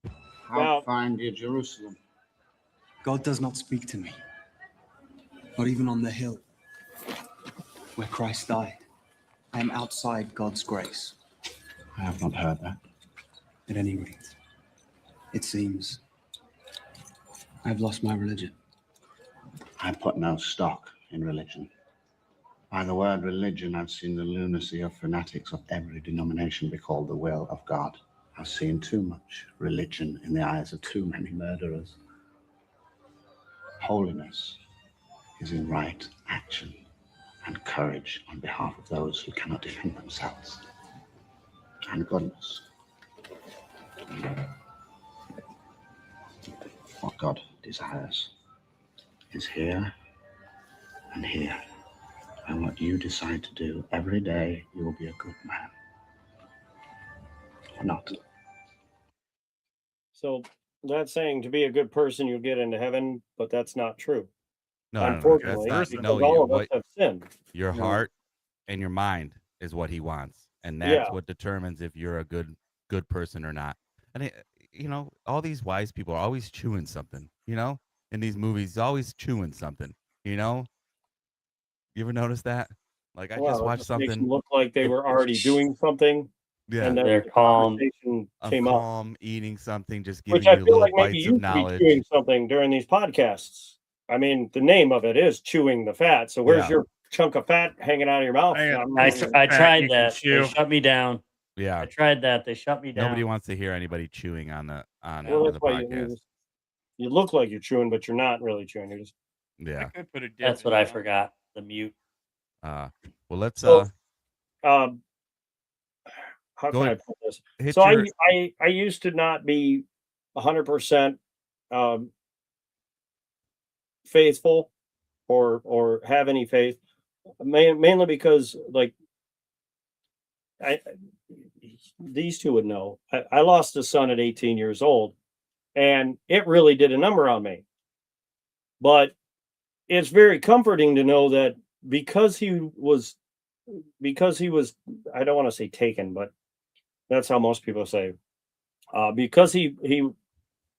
Now- How find you Jerusalem? God does not speak to me, not even on the hill where Christ died. I am outside God's grace. I have not heard that. At any rate, it seems I have lost my religion. I put no stock in religion. By the word religion, I've seen the lunacy of fanatics of every denomination be called the will of God. I've seen too much religion in the eyes of too many murderers. Holiness is in right action and courage on behalf of those who cannot defend themselves. And goodness. What God desires is here and here. And what you decide to do every day, you will be a good man. Or not. So that's saying to be a good person, you'll get into heaven, but that's not true. No, Unfortunately, that's because not. all of us What have sinned. your No. heart and your mind is what he wants, and that's Yeah. what determines if you're a good person or not. And all these wise people are always chewing something. In these movies, always chewing something. You ever notice that? Like I Wow, just it watched makes something. them look like they were already doing something, Yeah, and then They're the calm. conversation I'm came up. calm, eating something, just Which giving I you feel little like maybe bites you of could be knowledge. chewing something during these podcasts. I mean, the name of it is chewing the fat. So where's Yeah. your chunk of fat hanging out of your mouth? I got I'm I, not- tr- Fat I you tried can that. They chew. shut me down. Yeah, I tried that. They shut me down. nobody wants to hear anybody chewing on the well, the that's why podcast. you look like you're chewing, but you're not really chewing. You're just I Yeah. could put a dip That's in what it, I though. forgot. The mute. Well, let's So, how Go can I ahead. put this? Hit So your I used to not be 100% faithful or have any faith, mainly because like I these two would know. I lost a son at 18 years old, and it really did a number on me. But it's very comforting to know that because he was I don't want to say taken, but that's how most people say, because he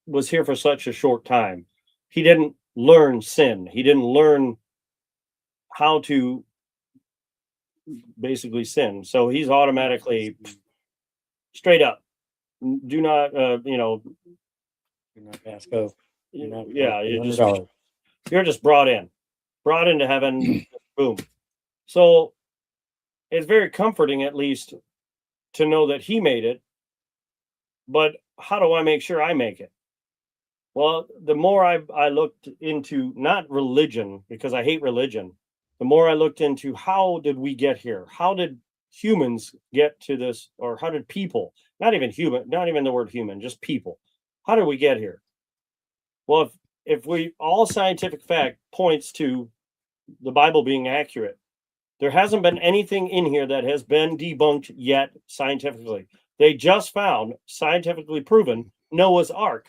was here for such a short time, he didn't learn sin, he didn't learn how to basically sin, so he's automatically straight up, do not Do not pass go. Do not yeah, $200. you're just brought into heaven. Boom. So it's very comforting, at least, to know that he made it. But how do I make sure I make it? Well, the more I looked into not religion, because I hate religion, the more I looked into how did we get here? How did humans get to this? Or how did people, not even human, not even the word human, just people, how did we get here? Well, if we all scientific fact points to the Bible being accurate, there hasn't been anything in here that has been debunked yet scientifically. They just found, scientifically proven, Noah's Ark.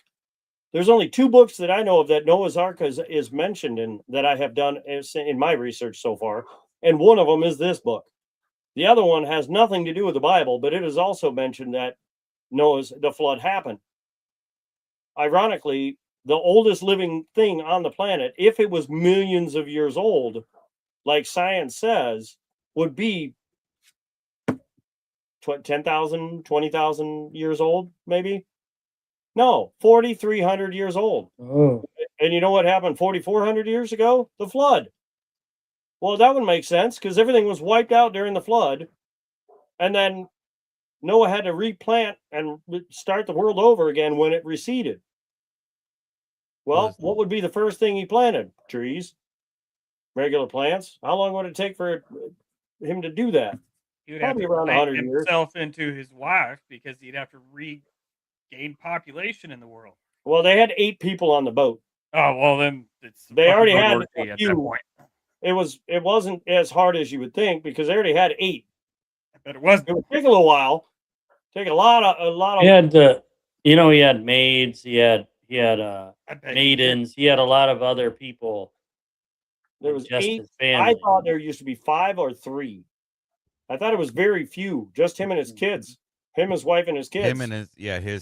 There's only two books that I know of that Noah's Ark is mentioned in, that I have done in my research so far. And one of them is this book. The other one has nothing to do with the Bible, but it is also mentioned that the flood happened. Ironically, the oldest living thing on the planet, if it was millions of years old, like science says, would be 10,000, 20,000 years old, maybe. No, 4,300 years old. Oh, And you know what happened 4,400 years ago? The flood. Well, that would make sense because everything was wiped out during the flood. And then Noah had to replant and start the world over again when it receded. Well, what would be the first thing he planted? Trees, regular plants. How long would it take for him to do that? He would have Probably to around plant 100 years. himself into his wife because he'd have to regain population in the world. Well, they had 8 people on the boat. Oh well, then it's They already had World War a II at few. that point. It wasn't as hard as you would think because they already had 8. I bet it was. It would take a little while. Take a lot of. he had he had maids. He had I bet he did. maidens. He had a lot of other people. There was just 8. his family. I thought there used to be 5 or 3. I thought it was very few. Just him and his kids. Him, his wife, and his kids. him and his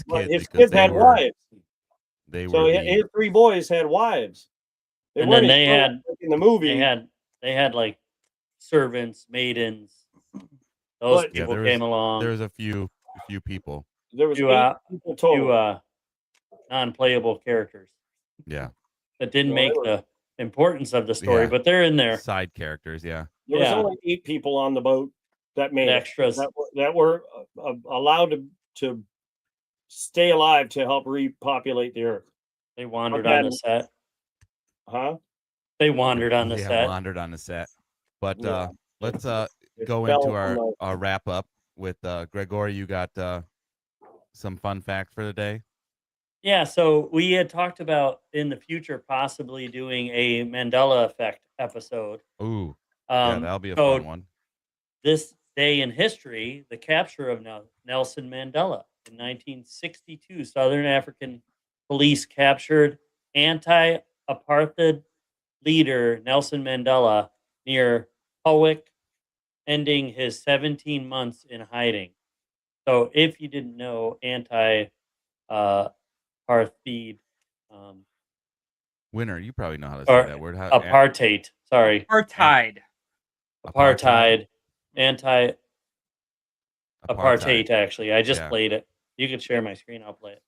But kids. his because kids they had were, wives. They So were his 3 boys had wives. And weren't then they as had in the movie. they had like servants, maidens. Those But- Yeah, people there came was- along. There's a few people. There was few, 8 people total. non-playable characters Yeah, that didn't No, make they the importance of the story, Yeah. but they're in there. side characters. Yeah, There was yeah. only 8 people on the boat that made it. Extras. That were allowed to stay alive to help repopulate the earth. They wandered Okay. on the set. Huh? They wandered on the yeah, set. wandered on the set. But Yeah. let's It go fell into from our wrap up with Gregory. You got some fun facts for the day? Yeah, so we had talked about in the future possibly doing a Mandela effect episode. Ooh, yeah, that'll be a so fun one. This day in history, the capture of Nelson Mandela in 1962, Southern African police captured anti-apartheid leader Nelson Mandela near Howick, ending his 17 months in hiding. So if you didn't know, apartheid, Winner, you probably know how to say or that word. How, apartheid, sorry. Apartheid. apartheid, anti Apartheid. apartheid. Actually, I just Yeah. played it. You can share my screen. I'll play it.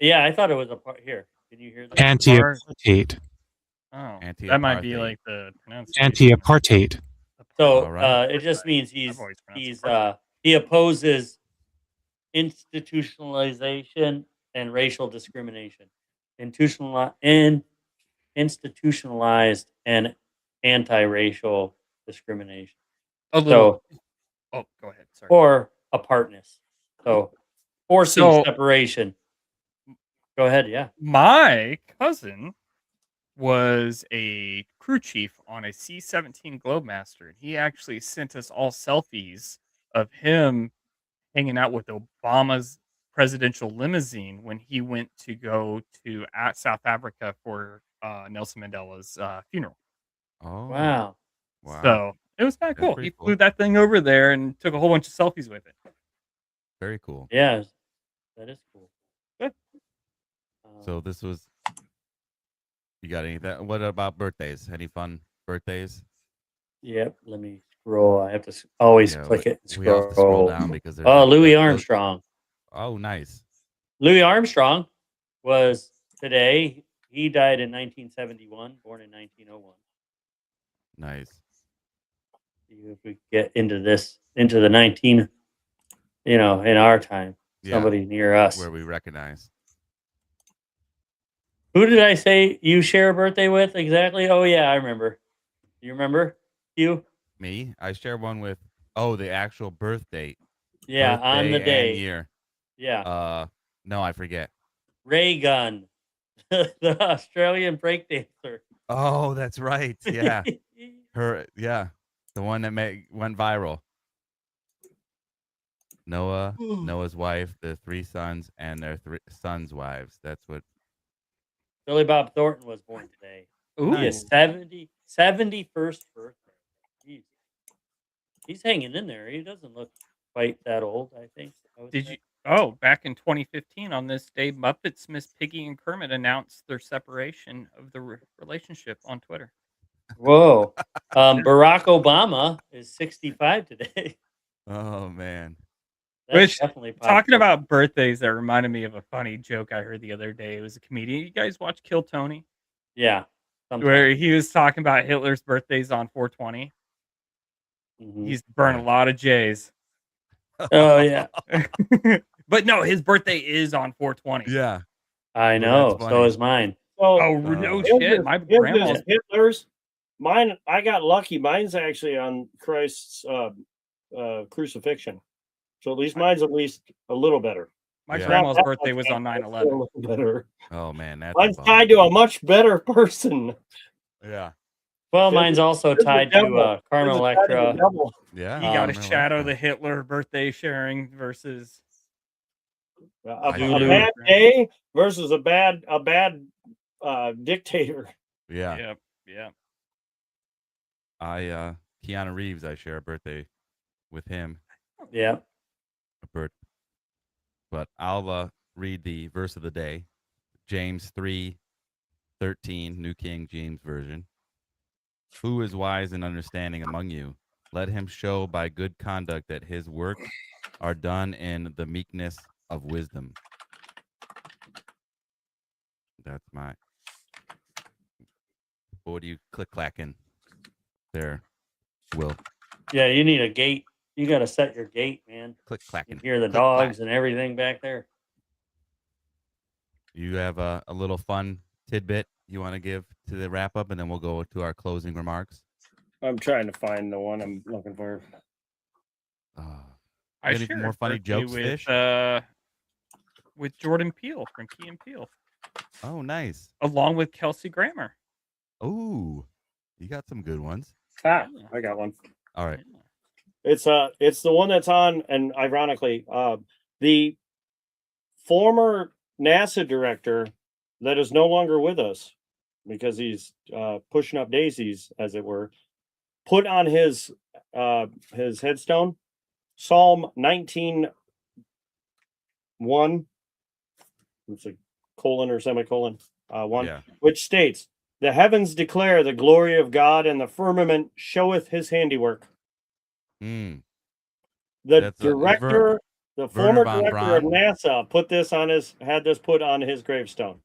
Yeah, I thought it was a part here. Can you hear that? Anti-apartheid. Oh, Anti-apartheid. that might be like the pronunciation. Anti-apartheid. So All right. it just means I've always pronounced he's apartheid. he opposes institutionalization and racial discrimination. Institutionalized and anti-racial discrimination. A little. So Oh, go ahead. Sorry. or apartness. So forcing So- separation. Go ahead, yeah. My cousin was a crew chief on a C-17 Globemaster, and he actually sent us all selfies of him hanging out with Obama's presidential limousine when he went to go to South Africa for Nelson Mandela's funeral. Oh. Wow. Wow. So it was kind of That's cool. pretty He cool. flew that thing over there and took a whole bunch of selfies with it. Very cool. Yeah, that is cool. Good. So this was. You got anything? What about birthdays? Any fun birthdays? Yep, let me scroll. I have to always Yeah, click it and We have to scroll scroll. down because there's. Oh, Louis those- Armstrong. Oh, nice. Louis Armstrong was today. He died in 1971, born in 1901. Nice. See if we get into the 19, in our time, Yeah. somebody near us. Where we recognize. Who did I say you share a birthday with exactly? Oh yeah, I remember. You remember? You? Me? I share one with. Oh, the actual birth date. Yeah, on the Birthday day. and year. Yeah. No, I forget. Ray Gun, the Australian breakdancer. Oh, that's right. Yeah. Yeah. The one that went viral. Noah's wife, the 3 sons, and their 3 sons' wives. That's what. Billy Bob Thornton was born today. Ooh. He is 71st birthday. Jeez. He's hanging in there. He doesn't look quite that old, I think. Did you? Oh, back in 2015 on this day, Muppets, Miss Piggy, and Kermit announced their separation of the relationship on Twitter. Whoa. Barack Obama is 65 today. Oh man. That's Which, definitely talking popular. about birthdays, that reminded me of a funny joke I heard the other day. It was a comedian. You guys watch Kill Tony? Yeah. sometimes. Where he was talking about Hitler's birthdays on 420. Mhm. He's burned a lot of J's. Oh yeah. But no, his birthday is on 420. Yeah. I Well, know. that's So funny. is mine. So Oh, no His shit. My grandma's. Hitler's. Mine, I got lucky. Mine's actually on Christ's crucifixion. So at least mine's at least a little better. My Yeah. grandma's Not that birthday was much on better, 9/11. still a little better. Oh man, that's Mine's a tied to a much better person. Yeah. Well, His- mine's also his the tied to devil. Carmen His is tied to the Electra. devil. Yeah. You got to Carmen shadow Electra. the Hitler birthday sharing versus. A Zulu. bad day versus a bad dictator. Yeah. Yeah. Keanu Reeves, I share a birthday with him. Yeah. But I'll read the verse of the day. James 3:13, New King James Version. Who is wise and understanding among you? Let him show by good conduct that his works are done in the meekness of wisdom. That's my. What are you click-clacking there, Will? Yeah, you need a gate. You got to set your gate, man. You Click-clacking. hear the Click-clack. dogs and everything back there. You have a little fun tidbit you want to give to the wrap-up, and then we'll go to our closing remarks. I'm trying to find the one I'm looking for. I Any shared more funny birthday jokes, with, Fish? with Jordan Peele from Key and Peele, Oh, nice. along with Kelsey Grammer. Ooh, you got some good ones. I got one. All right. It's the one that's on, and ironically, the former NASA director that is no longer with us because he's pushing up daisies, as it were, put on his headstone Psalm 19:1. It's a colon or semicolon 1, Yeah. which states, The heavens declare the glory of God, and the firmament showeth his handiwork. Hmm. The That's director, the Werner former von director of Braun. NASA, had this put on his gravestone.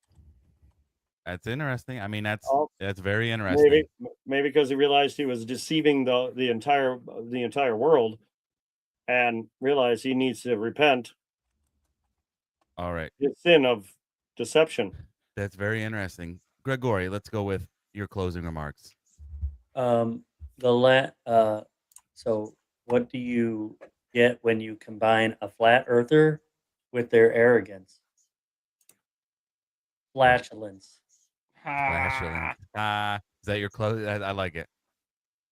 That's interesting. I mean, that's Oh, very interesting. maybe because he realized he was deceiving the entire world, and realized he needs to repent All right. his sin of deception. That's very interesting. Gregory, let's go with your closing remarks. So what do you get when you combine a flat earther with their arrogance? Flatulence. Flatulence. Is that your close? I like it.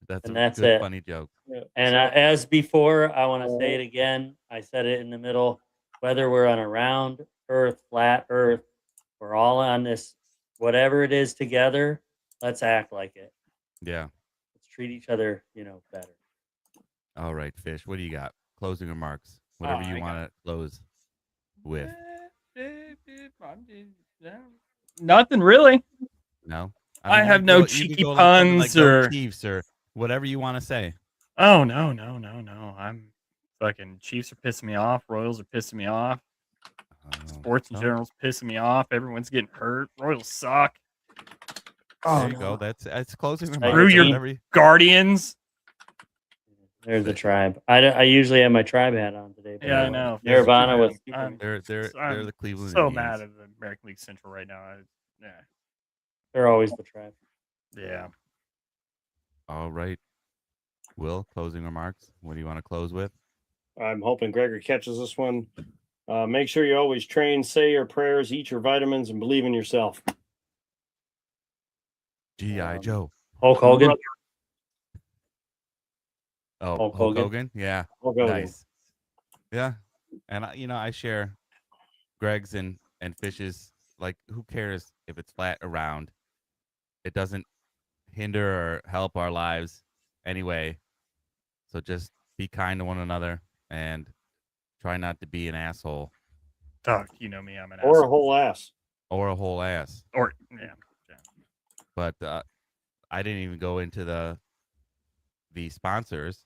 That's And a that's good, it. funny joke. And as before, I want to say it again. I said it in the middle. Whether we're on a round Earth, flat Earth, we're all on this, whatever it is together. Let's act like it. Yeah. Let's treat each other, better. All right, Fish. What do you got? Closing remarks. Whatever you I want to close with. Nothing really. No. I mean, have you no can cheeky go like something puns like Go or- Chiefs or whatever you want to say. Oh no. I'm fucking Chiefs are pissing me off. Royals are pissing me off. Sports in general's pissing me off. Everyone's getting hurt. Royals suck. There you go. That's closing remarks. Screw your Whatever Guardians. There's the tribe. I usually have my tribe hat on today. But Yeah, I know. Nirvana with I'm They're the Cleveland so Indians. mad at the American League Central right now. they're always the tribe. Yeah. All right. Will, closing remarks. What do you want to close with? I'm hoping Gregor catches this one. Make sure you always train, say your prayers, eat your vitamins, and believe in yourself. G.I. Joe. Hulk Hogan. Oh, Hulk Hulk Hogan. Hogan? Yeah. Hulk Hogan. Nice. Yeah. And, I share Greg's and Fish's. Like, who cares if it's flat or round? It doesn't hinder or help our lives anyway. So just be kind to one another and try not to be an asshole. Doug, you know me. I'm an Or asshole. a whole ass. Or a whole ass. Or, yeah. But I didn't even go into the sponsors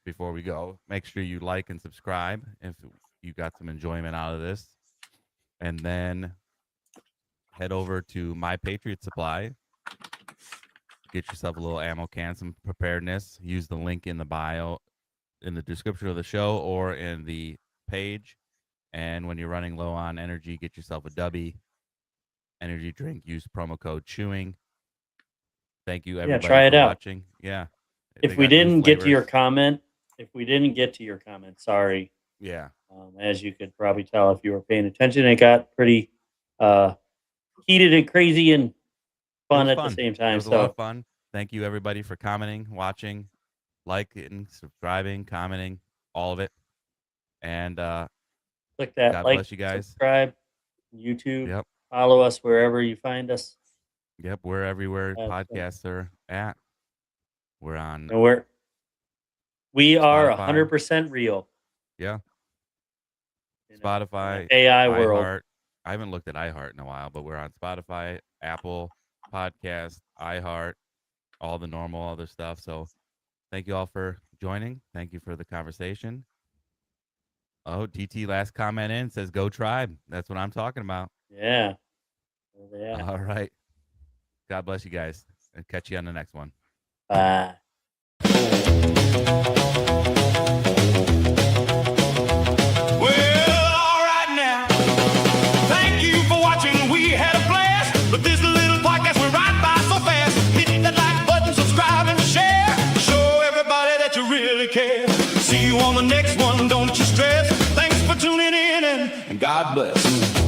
before we go. Make sure you like and subscribe if you got some enjoyment out of this. And then head over to My Patriot Supply. Get yourself a little ammo can, some preparedness. Use the link in the bio, in the description of the show, or in the page. And when you're running low on energy, get yourself a Dubby energy drink. Use promo code CHEWING. Thank you, everybody, try it for out. watching. Yeah. If we didn't get to your comment, sorry. Yeah. As you could probably tell if you were paying attention, it got pretty heated and crazy and fun at the same time. It was a lot of fun. Thank you, everybody, for commenting, watching, liking, subscribing, commenting, all of it. And click that God like, bless you guys. subscribe, YouTube. Yep. Follow us wherever you find us. Yep, we're everywhere That's podcasts are at. We're on. And we are Spotify. 100% real. Yeah. Spotify, AI world. iHeart. I haven't looked at iHeart in a while, but we're on Spotify, Apple Podcast, iHeart, all the normal other stuff. So thank you all for joining. Thank you for the conversation. Oh, DT last comment in says go tribe. That's what I'm talking about. Yeah. All right. God bless you guys. And catch you on the next one. Bye. Well, all right now. Thank you for watching. We had a blast. But this little podcast went right by so fast. Hit that like button, subscribe, and share. Show everybody that you really care. See you on the next one. Don't you stress. Thanks for tuning in and God bless.